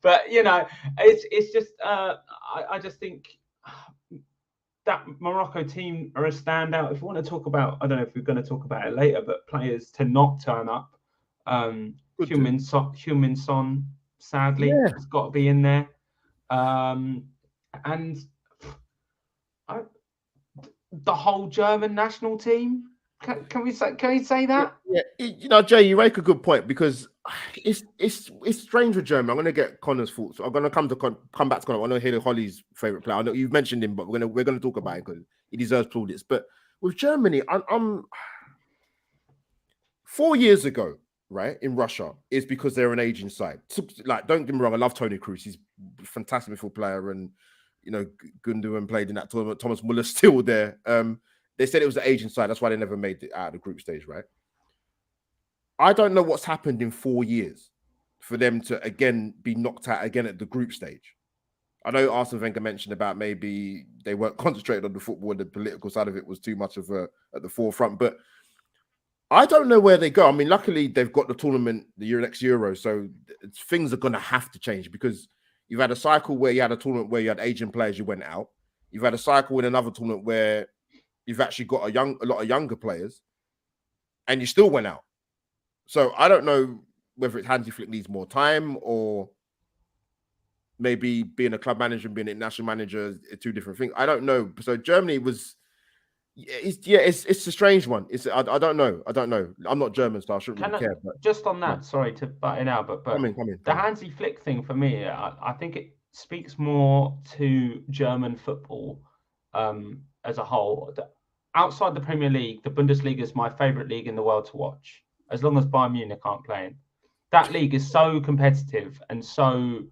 But you know, it's just I just think that Morocco team are a standout. If you want to talk about, I don't know if we're going to talk about it later, but players to not turn up. Heung-min Son, sadly, has got to be in there. And the whole German national team. Can we say that? Yeah, you know, Jay, you make a good point, because it's strange with Germany. I'm going to get Connor's thoughts. I'm going to come back to Connor. I want to hear Hollie's favorite player. I know you've mentioned him, but we're going to talk about it because he deserves plaudits. But with Germany, I'm 4 years ago, right, in Russia, is because they're an aging side. Like, don't get me wrong, I love Toni Kroos. He's a fantastic midfield player, and you know, Gundogan played in that tournament. Thomas Muller's still there. They said it was the aging side. That's why they never made it out of the group stage, right? I don't know what's happened in 4 years for them to again be knocked out again at the group stage. I know Arsene Wenger mentioned about maybe they weren't concentrated on the football, and the political side of it was too much of at the forefront. But I don't know where they go. I mean, luckily they've got the tournament, the next Euro, so things are going to have to change, because you've had a cycle where you had a tournament where you had aging players, you went out. You've had a cycle in another tournament where you've actually got a lot of younger players, and you still went out. So I don't know whether it's Hansi Flick needs more time, or maybe being a club manager and being a national manager are two different things. I don't know. So Germany was, it's a strange one. I don't know. I'm not German, so I shouldn't really care. But just on that, sorry to butt in out, but come in. The Hansi Flick thing for me, I think it speaks more to German football as a whole. Outside the Premier League, the Bundesliga is my favorite league in the world to watch, as long as Bayern Munich aren't playing. That league is so competitive and so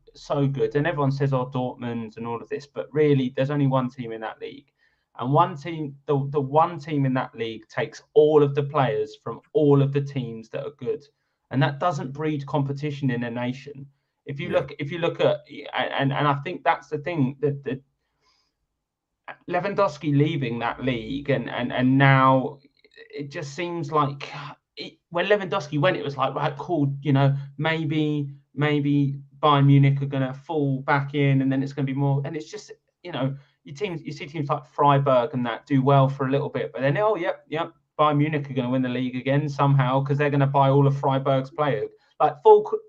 good. And everyone says, oh, Dortmund and all of this, but really there's only one team in that league. And one team, the one team in that league takes all of the players from all of the teams that are good. And that doesn't breed competition in a nation. If you look at, and I think that's the thing, that Lewandowski leaving that league, and now it just seems like when Lewandowski went, it was like, right, cool, you know, maybe Bayern Munich are going to fall back in, and then it's going to be more, and it's just, you know, you see teams like Freiburg and that do well for a little bit, but then yep, Bayern Munich are going to win the league again somehow, because they're going to buy all of Freiburg's players. Like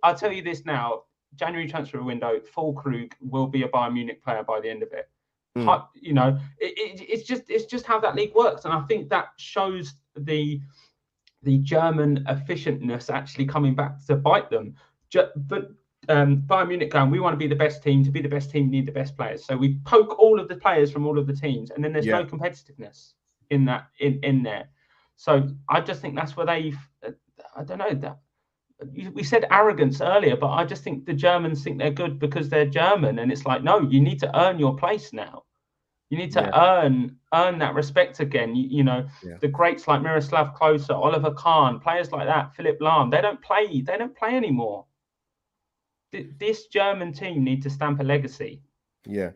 I'll tell you this now, January transfer window, Füllkrug will be a Bayern Munich player by the end of it. You know, it's just how that league works, and I think that shows the German efficientness actually coming back to bite them. But Bayern Munich going, we want to be the best team. To be the best team, you need the best players. So we poke all of the players from all of the teams, and then there's no competitiveness in that in there. So I just think that's where they've, I don't know, that we said arrogance earlier, but I just think the Germans think they're good because they're German, and it's like, no, you need to earn your place now. You need to earn that respect again. You know, the greats like Miroslav Klose, Oliver Kahn, players like that, Philipp Lahm, they don't play anymore. This German team need to stamp a legacy. Yeah.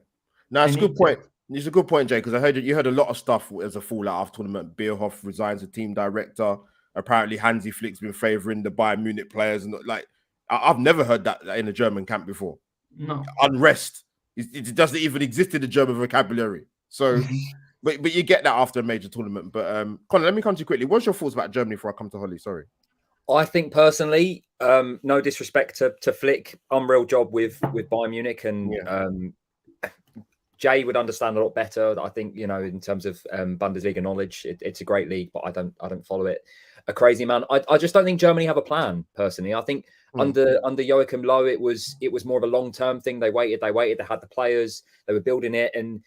No, it's a good point. It's a good point, Jay, because I heard you heard a lot of stuff as a fallout after tournament. Bierhoff resigns as team director. Apparently, Hansi Flick's been favouring the Bayern Munich players, and like I've never heard that in a German camp before. No unrest. It doesn't even exist in the German vocabulary. So, but you get that after a major tournament. But Connor, let me come to you quickly. What's your thoughts about Germany before I come to Hollie? Sorry. I think personally, no disrespect to Flick, unreal job with Bayern Munich, and Jay would understand a lot better. I think, you know, in terms of Bundesliga knowledge, it's a great league, but I don't follow it a crazy man. I just don't think Germany have a plan personally. I think under Joachim Löw, it was more of a long-term thing. They waited, they had the players, they were building it, and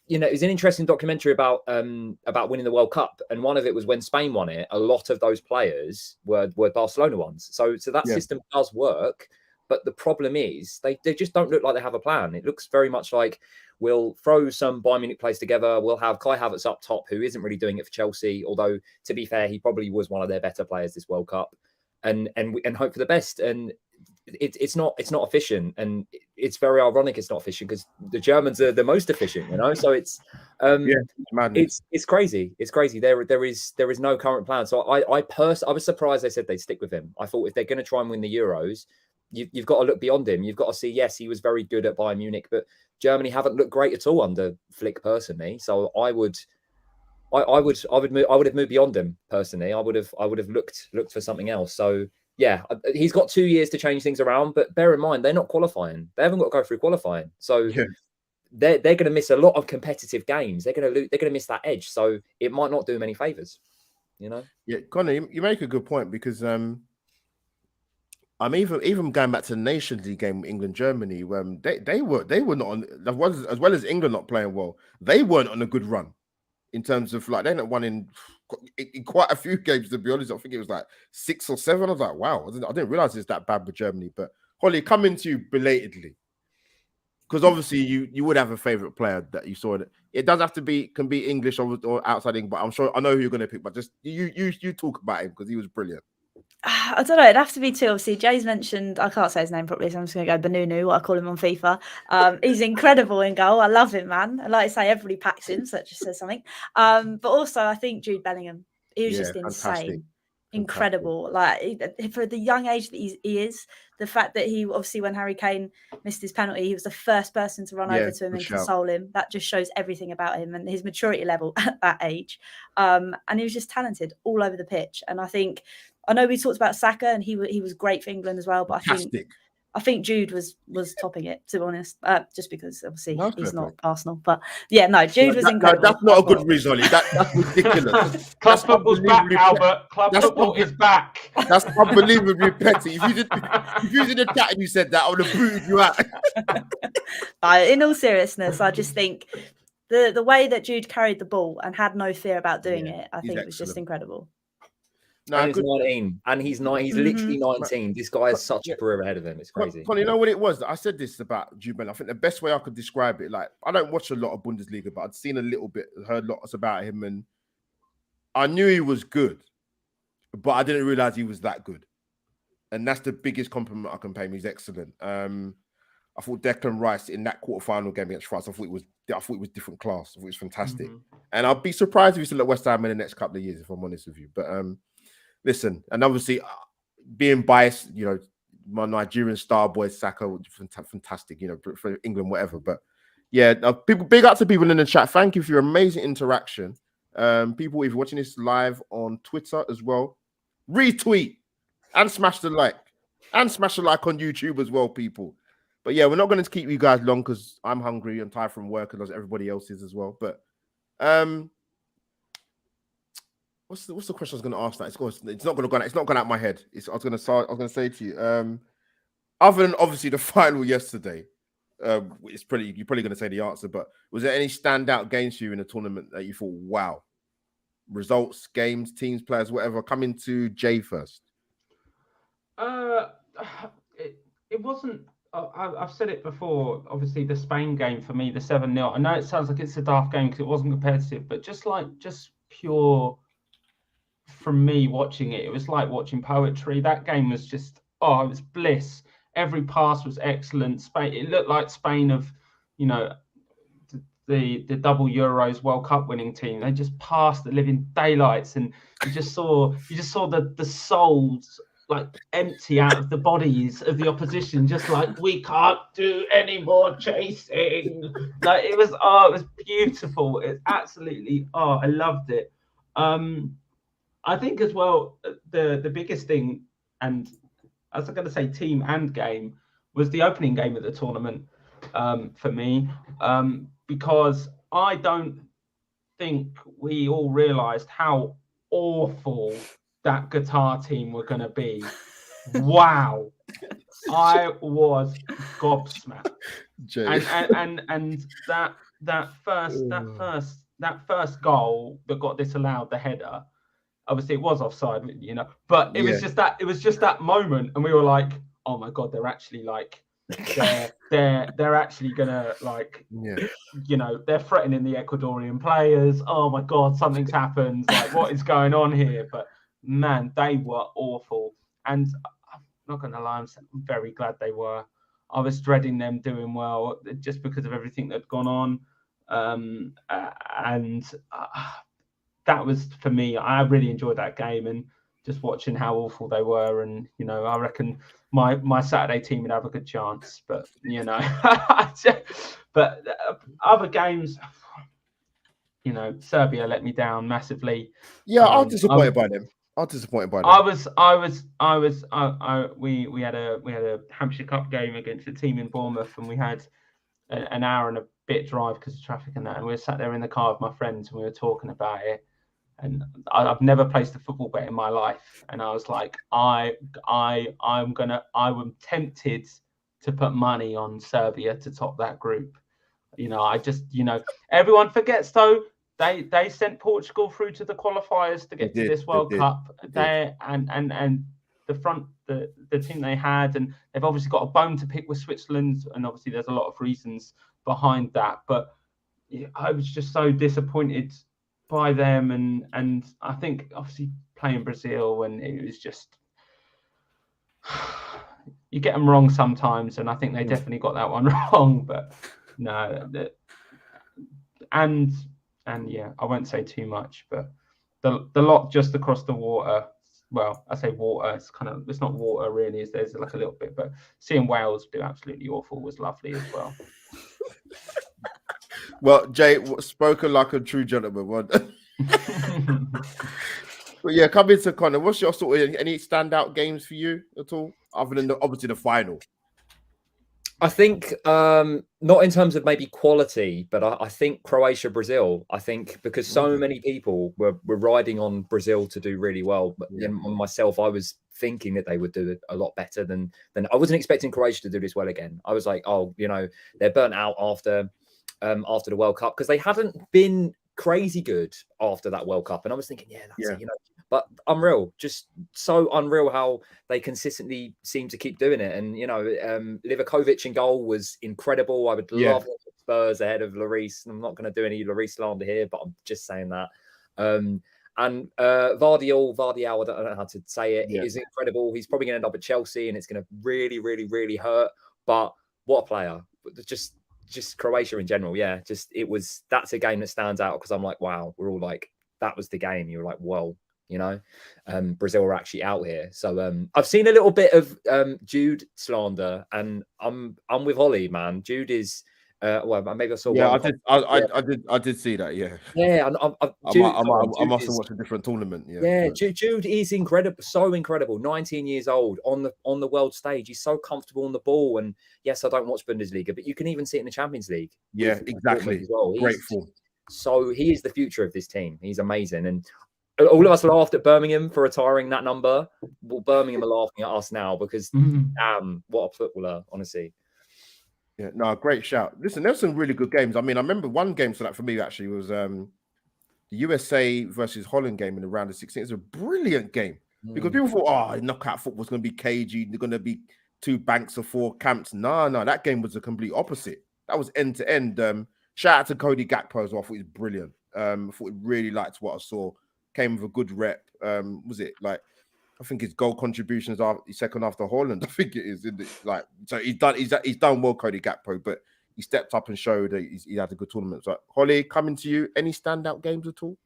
you know, it was an interesting documentary about winning the World Cup, and one of it was when Spain won it. A lot of those players were Barcelona ones, so that system does work. But the problem is they just don't look like they have a plan. It looks very much like we'll throw some Bayern Munich players together. We'll have Kai Havertz up top, who isn't really doing it for Chelsea, although to be fair, he probably was one of their better players this World Cup, and hope for the best. And it's not efficient, and it's very ironic it's not efficient because the Germans are the most efficient, you know. So it's it's crazy. It's crazy. There is no current plan. So I was surprised they said they'd stick with him. I thought if they're going to try and win the Euros, you've got to look beyond him. You've got to see, yes, he was very good at Bayern Munich, but Germany haven't looked great at all under Flick personally. So I would have moved beyond him personally. I would have looked for something else. So yeah, he's got 2 years to change things around, but bear in mind they're not qualifying. They haven't got to go through qualifying, so they're going to miss a lot of competitive games. They're going to miss that edge, so it might not do them any favors, you know. Yeah, Connor, you make a good point because I'm even going back to the Nations League game, England Germany. They were not on, as well as England not playing well. They weren't on a good run in terms of like they're not won in quite a few games, to be honest. I think it was like 6 or 7. I was like, wow, I didn't realize it's that bad with Germany. But Hollie, coming to you belatedly, because obviously you would have a favorite player that you saw. It does have to can be English or outside English, but I know who you're going to pick. But just you talk about him because he was brilliant. I don't know. It'd have to be two. Obviously, Jay's mentioned. I can't say his name properly, so I'm just going to go Benunu. What I call him on FIFA. He's incredible in goal. I love him, man. And like I say, everybody packs him, so that just says something. But also, I think Jude Bellingham. He was just insane, incredible. Like for the young age that he is, the fact that he obviously when Harry Kane missed his penalty, he was the first person to run over to him and console him. That just shows everything about him and his maturity level at that age. And he was just talented all over the pitch. And I know we talked about Saka and he was great for England as well, but I think Jude was topping it, to be honest, just because obviously he's not Arsenal. But yeah, no, Jude was incredible. That's not a good reason, Hollie. That's ridiculous. Club football's back, Albert. Club football is back. That's unbelievably petty. If you was in the chat and you said that, I would have booted you out. In all seriousness, I just think the way that Jude carried the ball and had no fear about doing it, I think was just incredible. No, and he's 19, and he's literally 19. This guy has such a career ahead of him. It's crazy. You know what it was? I said this about Jude Bellingham. I think the best way I could describe it, like I don't watch a lot of Bundesliga, but I'd seen a little bit, heard lots about him, and I knew he was good, but I didn't realize he was that good. And that's the biggest compliment I can pay him. He's excellent. I thought Declan Rice in that quarterfinal game against France, I thought it was different class. I thought it was fantastic. And I'll be surprised if he's still at West Ham in the next couple of years, if I'm honest with you. But listen, and obviously being biased, you know, my Nigerian star boy Saka, fantastic, you know, for England, whatever. But yeah, people, big up to people in the chat. Thank you for your amazing interaction. People, if you're watching this live on Twitter as well, retweet and smash the like on YouTube as well, people. But yeah, we're not going to keep you guys long because I'm hungry and tired from work, and as everybody else is as well. But what's the question I was going to ask? That it's not going to go out my head. I was going to say to you, other than obviously the final yesterday, you're probably going to say the answer. But was there any standout games for you in the tournament that you thought, wow, results, games, teams, players, whatever? Coming to Jay first. It wasn't. I've said it before. Obviously, the Spain game for me, the 7-0. I know it sounds like it's a daft game because it wasn't competitive, but just pure. From me watching it, it was like watching poetry. That game was just, it was bliss. Every pass was excellent. Spain, it looked like Spain of, you know, the double Euros World Cup winning team. They just passed the living daylights, and you just saw the souls like empty out of the bodies of the opposition, just like, we can't do any more chasing. Like it was beautiful. It's absolutely, I loved it. I think as well, the biggest thing, and as I'm going to say team and game, was the opening game of the tournament for me, because I don't think we all realised how awful that Qatar team were going to be. Wow. I was gobsmacked. And that first goal that got disallowed, the header, obviously it was offside, you know, but it was just that moment, and we were like, oh my god, they're actually like they're actually gonna like you know, they're threatening the Ecuadorian players. Oh my god, something's happened. Like, what is going on here? But man, they were awful. And I'm not gonna lie, I'm very glad they were. I was dreading them doing well just because of everything that'd gone on. That was, for me, I really enjoyed that game, and just watching how awful they were. And, you know, I reckon my Saturday team would have a good chance. But, you know, but other games, you know, Serbia let me down massively. Yeah, I was disappointed by them. I was disappointed by them. We had a Hampshire Cup game against a team in Bournemouth, and we had an hour and a bit drive because of traffic and that. And we were sat there in the car with my friends, and we were talking about it. And I've never placed a football bet in my life, and I was like, I'm tempted to put money on Serbia to top that group. You know, I just, you know, everyone forgets though. They sent Portugal through to the qualifiers to get to this World Cup. And the team they had, and they've obviously got a bone to pick with Switzerland, and obviously there's a lot of reasons behind that. But I was just so disappointed by them, and I think obviously playing Brazil, and it was just you get them wrong sometimes, and I think they definitely got that one wrong. But no, and yeah, I won't say too much, but the lot just across the water. Well, I say water. It's not water really. There's like a little bit, but seeing Wales do absolutely awful was lovely as well. Well, Jay, spoken like a true gentleman. But yeah, coming to Connor, what's your sort of any standout games for you at all, other than obviously the final? I think not in terms of maybe quality, but I think Croatia, Brazil. I think because so many people were riding on Brazil to do really well. But myself, I was thinking that they would do a lot better than I wasn't expecting Croatia to do this well again. I was like, oh, you know, they're burnt out after the World Cup because they hadn't been crazy good after that World Cup, and I was thinking, that's it, you know. But unreal, just so unreal how they consistently seem to keep doing it. And, you know, Livakovic in goal was incredible. I would love Spurs ahead of Lloris. I'm not going to do any Lloris slander here, but I'm just saying that. And Vardiol, I don't know how to say it. He is incredible. He's probably going to end up at Chelsea, and it's going to really, really, really hurt. But what a player. Just Croatia in general. Yeah, that's a game that stands out because I'm like, wow, we're all like, that was the game. You're like, whoa. You know, Brazil are actually out here. So I've seen a little bit of Jude slander, and I'm with Hollie, man. Jude is well, maybe I saw. Yeah, I did see that. Yeah, yeah. I must have watched a different tournament. Yeah, Jude is incredible, so incredible. 19 years old on the world stage. He's so comfortable on the ball. And yes, I don't watch Bundesliga, but you can even see it in the Champions League. Yeah, exactly. Well. Great form. So he is the future of this team. He's amazing. And all of us laughed at Birmingham for retiring that number. Well, Birmingham are laughing at us now because, what a footballer, honestly. Yeah, no, great shout. Listen, there's some really good games. I mean, I remember one game so that for me actually was the USA versus Holland game in the round of 16. It's a brilliant game because people thought, knockout football's going to be cagey. They're going to be two banks of four camps. No, that game was the complete opposite. That was end to end. Shout out to Cody Gakpo as well. I thought he was brilliant. I thought he really liked what I saw. Came with a good rep. Was it like I think his goal contributions are second after Holland. I think it is. Like so, he's done well, Cody Gakpo, but he stepped up and showed that he had a good tournament. So, Hollie, coming to you, any standout games at all?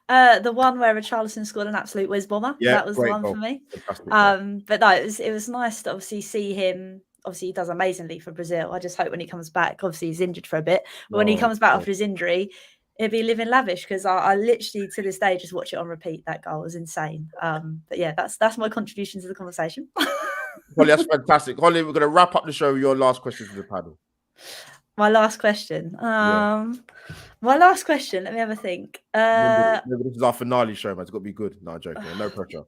The one where Richarlison scored an absolute whiz bomber. Yeah, that was the one for me. But no, it was nice to obviously see him. Obviously, he does amazingly for Brazil. I just hope when he comes back, obviously he's injured for a bit, but when he comes back after his injury, he'll be living lavish because I literally to this day just watch it on repeat. That goal was insane. But yeah, that's my contribution to the conversation. Hollie, that's fantastic. Hollie, we're going to wrap up the show with your last question for the panel. My last question. My last question. Let me have a think. Maybe this is our finale show, man. It's got to be good. No, I'm joking. No pressure.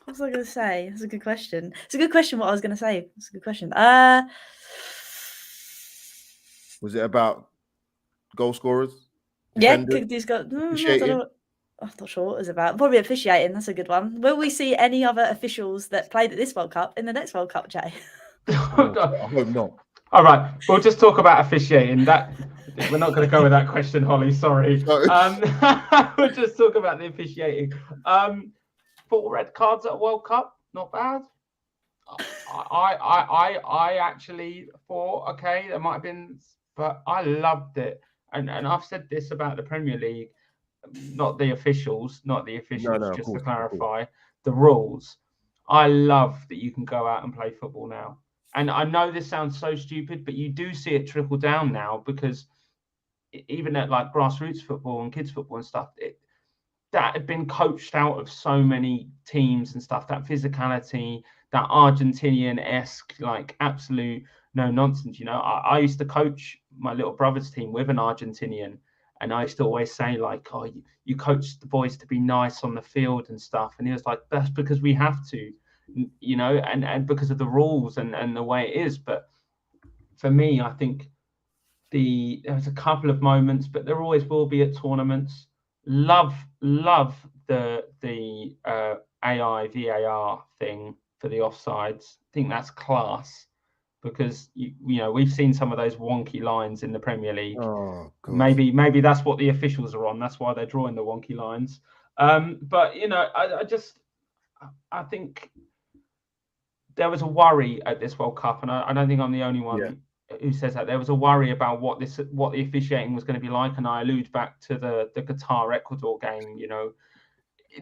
What was I going to say? That's a good question. It's a good question. What I was going to say. It's a good question. Was it about goal scorers? Yeah, these got. I don't know. I'm not sure what it was about. Probably officiating. That's a good one. Will we see any other officials that played at this World Cup in the next World Cup, Jay? I hope not. All right, we'll just talk about officiating. That we're not going to go with that question, Holly. Sorry. We'll just talk about the officiating. 4 red cards at a World Cup, not bad. I actually thought, okay, there might have been, but I loved it. And I've said this about the Premier League, not the officials, just to clarify the rules. I love that you can go out and play football now. And I know this sounds so stupid, but you do see it trickle down now, because even at like grassroots football and kids football and stuff, that had been coached out of so many teams and stuff, that physicality, that Argentinian-esque, like absolute no nonsense. You know, I used to coach my little brother's team with an Argentinian, and I used to always say, like, oh, you coach the boys to be nice on the field and stuff. And he was like, that's because we have to, you know, and because of the rules and the way it is. But for me, I think there was a couple of moments, but there always will be at tournaments. Love the AI VAR thing for the offsides. I think that's class, because you know, we've seen some of those wonky lines in the Premier League. Oh, maybe that's what the officials are on. That's why they're drawing the wonky lines. But you know, I think there was a worry at this World Cup, and I don't think I'm the only one who says that. There was a worry about what the officiating was going to be like, and I allude back to the Qatar-Ecuador game. You know,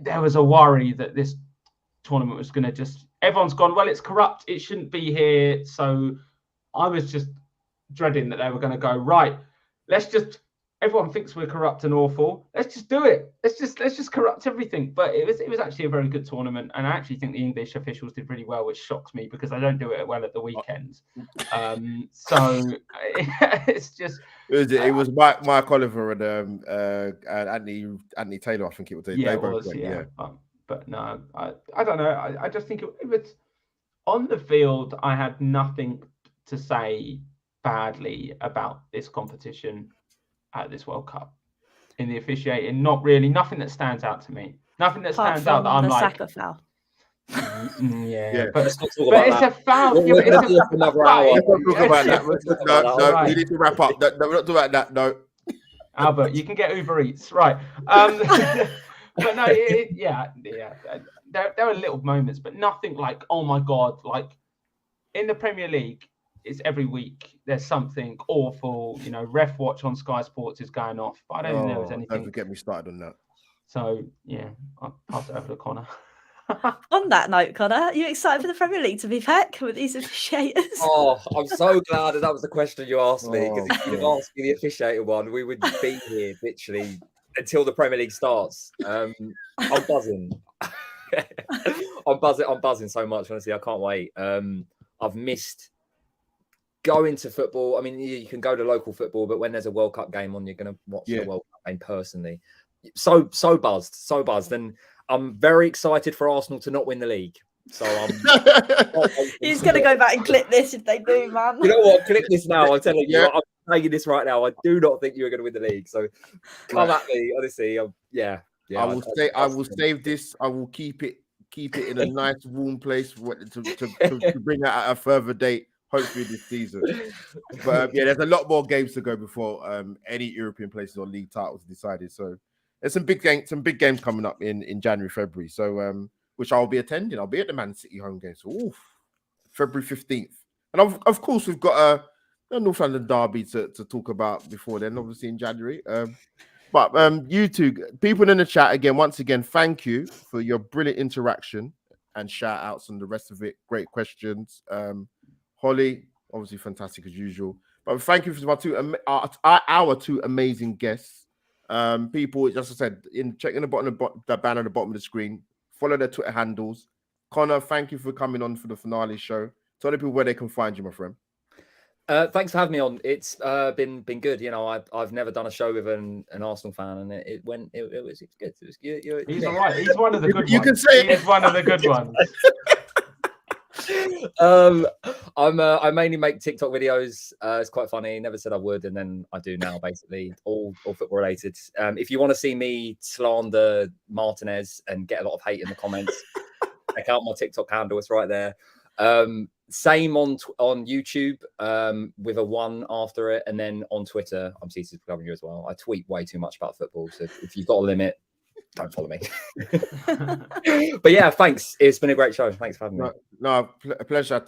there was a worry that this tournament was going to just, everyone's gone, well, it's corrupt, it shouldn't be here. So I was just dreading that they were going to go, right, everyone thinks we're corrupt and awful, let's just do it, let's just corrupt everything. But it was actually a very good tournament, and I actually think the English officials did really well, which shocks me because I don't do it well at the weekends. So it's just it was Mike Oliver and Anthony Taylor, I think it was. Yeah, it was. Yeah. But no, I don't know. I just think it was on the field. I had nothing to say badly about this competition at this World Cup. In the officiating, not really. Nothing that stands out to me. Nothing that stands out that I'm like. Saka foul. Yeah. But it's a foul. We're not talk about that. No, we need to wrap up. No, we're not talking about that. No. Albert, you can get Uber Eats, right? But no, there were little moments, but nothing like, oh my God, like in the Premier League, it's every week there's something awful. You know, Ref Watch on Sky Sports is going off, but I don't think there was anything. Don't get me started on that. So yeah, I'll pass it over to Connor. On that note, Connor, are you excited for the Premier League to be back with these officiators? Oh, I'm so glad that was the question you asked me, because if you'd asked me the officiator one, we would be here literally until the Premier League starts. I'm buzzing. I'm buzzing so much, honestly. I can't wait. I've missed going to football. I mean, you can go to local football, but when there's a World Cup game on, you're going to watch the World Cup game personally. So buzzed. And I'm very excited for Arsenal to not win the league. So he's going to go back and clip this if they do, man. You know what? Clip this now. I'm telling you, I'm saying this right now. I do not think you're going to win the league. So come at me, honestly. I will save this. I will keep it in a nice warm place to bring it at a further date, hopefully this season. But there's a lot more games to go before any European places or league titles decided. So there's some big games coming up in January, February. So which I'll be attending. I'll be at the Man City home game. So February 15th. And of course we've got a North London derby to talk about before then, obviously in January. But you two people in the chat again, once again, thank you for your brilliant interaction and shout outs and the rest of it. Great questions. Hollie, obviously fantastic as usual. But thank you for our two amazing guests. People, as I said, checking the banner at the bottom of the screen, follow their Twitter handles. Connor, thank you for coming on for the finale show. Tell the people where they can find you, my friend. Thanks for having me on. It's been good. You know, I've never done a show with an Arsenal fan, and it was good. He's all right. He's one of the good ones. You can say he's one of the good ones. I mainly make TikTok videos. It's quite funny. Never said I would, and then I do now. Basically, all football related. If you want to see me slander Martinez and get a lot of hate in the comments, check out my TikTok handle. It's right there. Same on YouTube with a 1 after it, and then on Twitter, I'm CC covering you as well. I tweet way too much about football, so if you've got a limit, don't follow me. But yeah, thanks. It's been a great show. Thanks for having me. Pleasure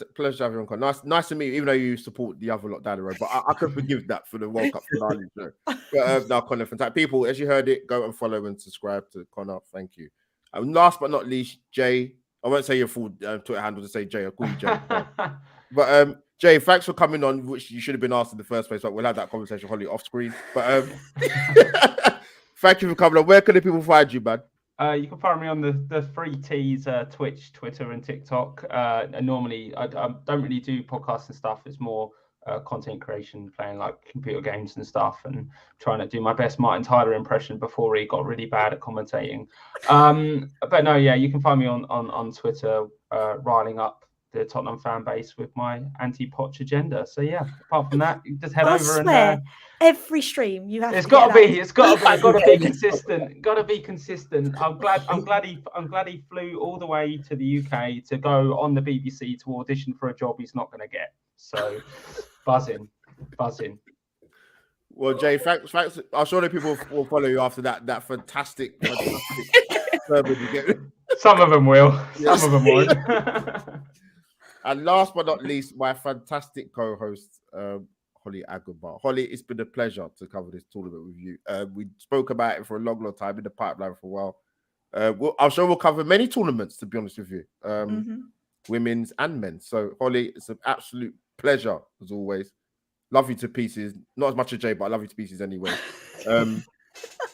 having you on. Nice to meet you, even though you support the other lot down the road. But I could forgive that for the World Cup finale show. But no, Connor, fantastic. People, as you heard it, go and follow and subscribe to Connor. Thank you. And last but not least, Jay. I won't say your full Twitter handle to say Jay. I'll call you Jay. But Jay, thanks for coming on, which you should have been asked in the first place. But we'll have that conversation, Hollie, off screen. But thank you for coming on. Where can the people find you, man? You can find me on the 3Ts, Twitch, Twitter, and TikTok. And normally, I don't really do podcasts and stuff. It's more content creation, playing like computer games and stuff, and trying to do my best Martin Tyler impression before he got really bad at commentating. But no, yeah, you can find me on Twitter, riling up the Tottenham fan base with my anti-Poch agenda. So yeah, apart from that, you just head over and every stream you have. It's got to be consistent. Got to be consistent. I'm glad he flew all the way to the UK to go on the BBC to audition for a job he's not going to get. So buzzing. Well, Jay, thanks. I'm sure that people will follow you after that fantastic sermon you get. Some of them will. Some of them won't. And last but not least, my fantastic co-host, Hollie Agumba. Hollie, it's been a pleasure to cover this tournament with you. We spoke about it for a long time in the pipeline for a while. I'm sure we'll cover many tournaments, to be honest with you, women's and men's. So, Hollie, it's an absolute pleasure, as always. Love you to pieces. Not as much as Jay, but I love you to pieces anyway.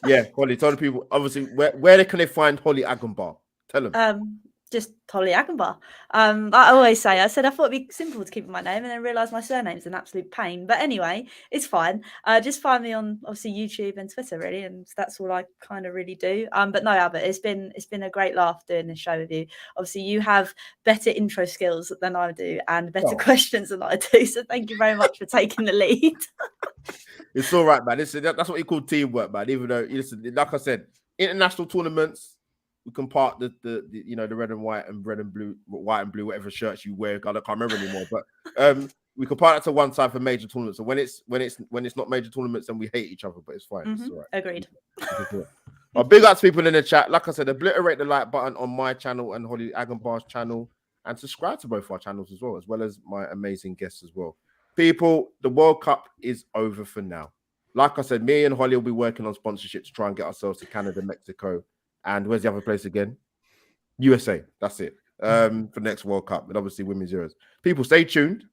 Yeah, Hollie, tell the people, obviously, where can they find Hollie Agumba? Tell them. Just Hollie Agumba. I always say, I thought it'd be simple to keep my name, and then realised my surname's an absolute pain. But anyway, it's fine. Just find me on obviously YouTube and Twitter, really, and that's all I kind of really do. But no, Albert, it's been a great laugh doing this show with you. Obviously, you have better intro skills than I do, and better questions than I do. So thank you very much for taking the lead. It's all right, man. Listen, that's what you call teamwork, man. Even though, listen, like I said, international tournaments, we can part the red and white and red and blue, white and blue, whatever shirts you wear. I can't remember anymore. But we can part that to one side for major tournaments. So when it's not major tournaments, then we hate each other. But it's fine. It's all right. Agreed. Big up to people in the chat. Like I said, obliterate the like button on my channel and Hollie Agumba's channel, and subscribe to both our channels as well as my amazing guests as well. People, the World Cup is over for now. Like I said, me and Hollie will be working on sponsorship to try and get ourselves to Canada, Mexico. And where's the other place again? USA. That's it. For the next World Cup. And obviously Women's Euros. People, stay tuned.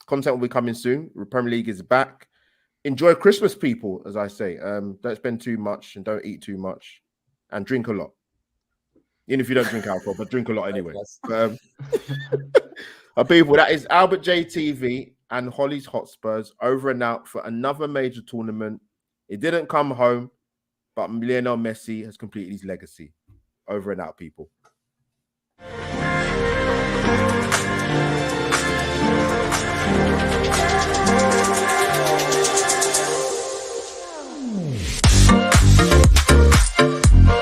Content will be coming soon. The Premier League is back. Enjoy Christmas, people, as I say. Don't spend too much and don't eat too much. And drink a lot. Even if you don't drink alcohol, but drink a lot anyway. People, that is Albert J TV and Hollie's Hotspurs over and out for another major tournament. It didn't come home, but Lionel Messi has completed his legacy. Over and out, people.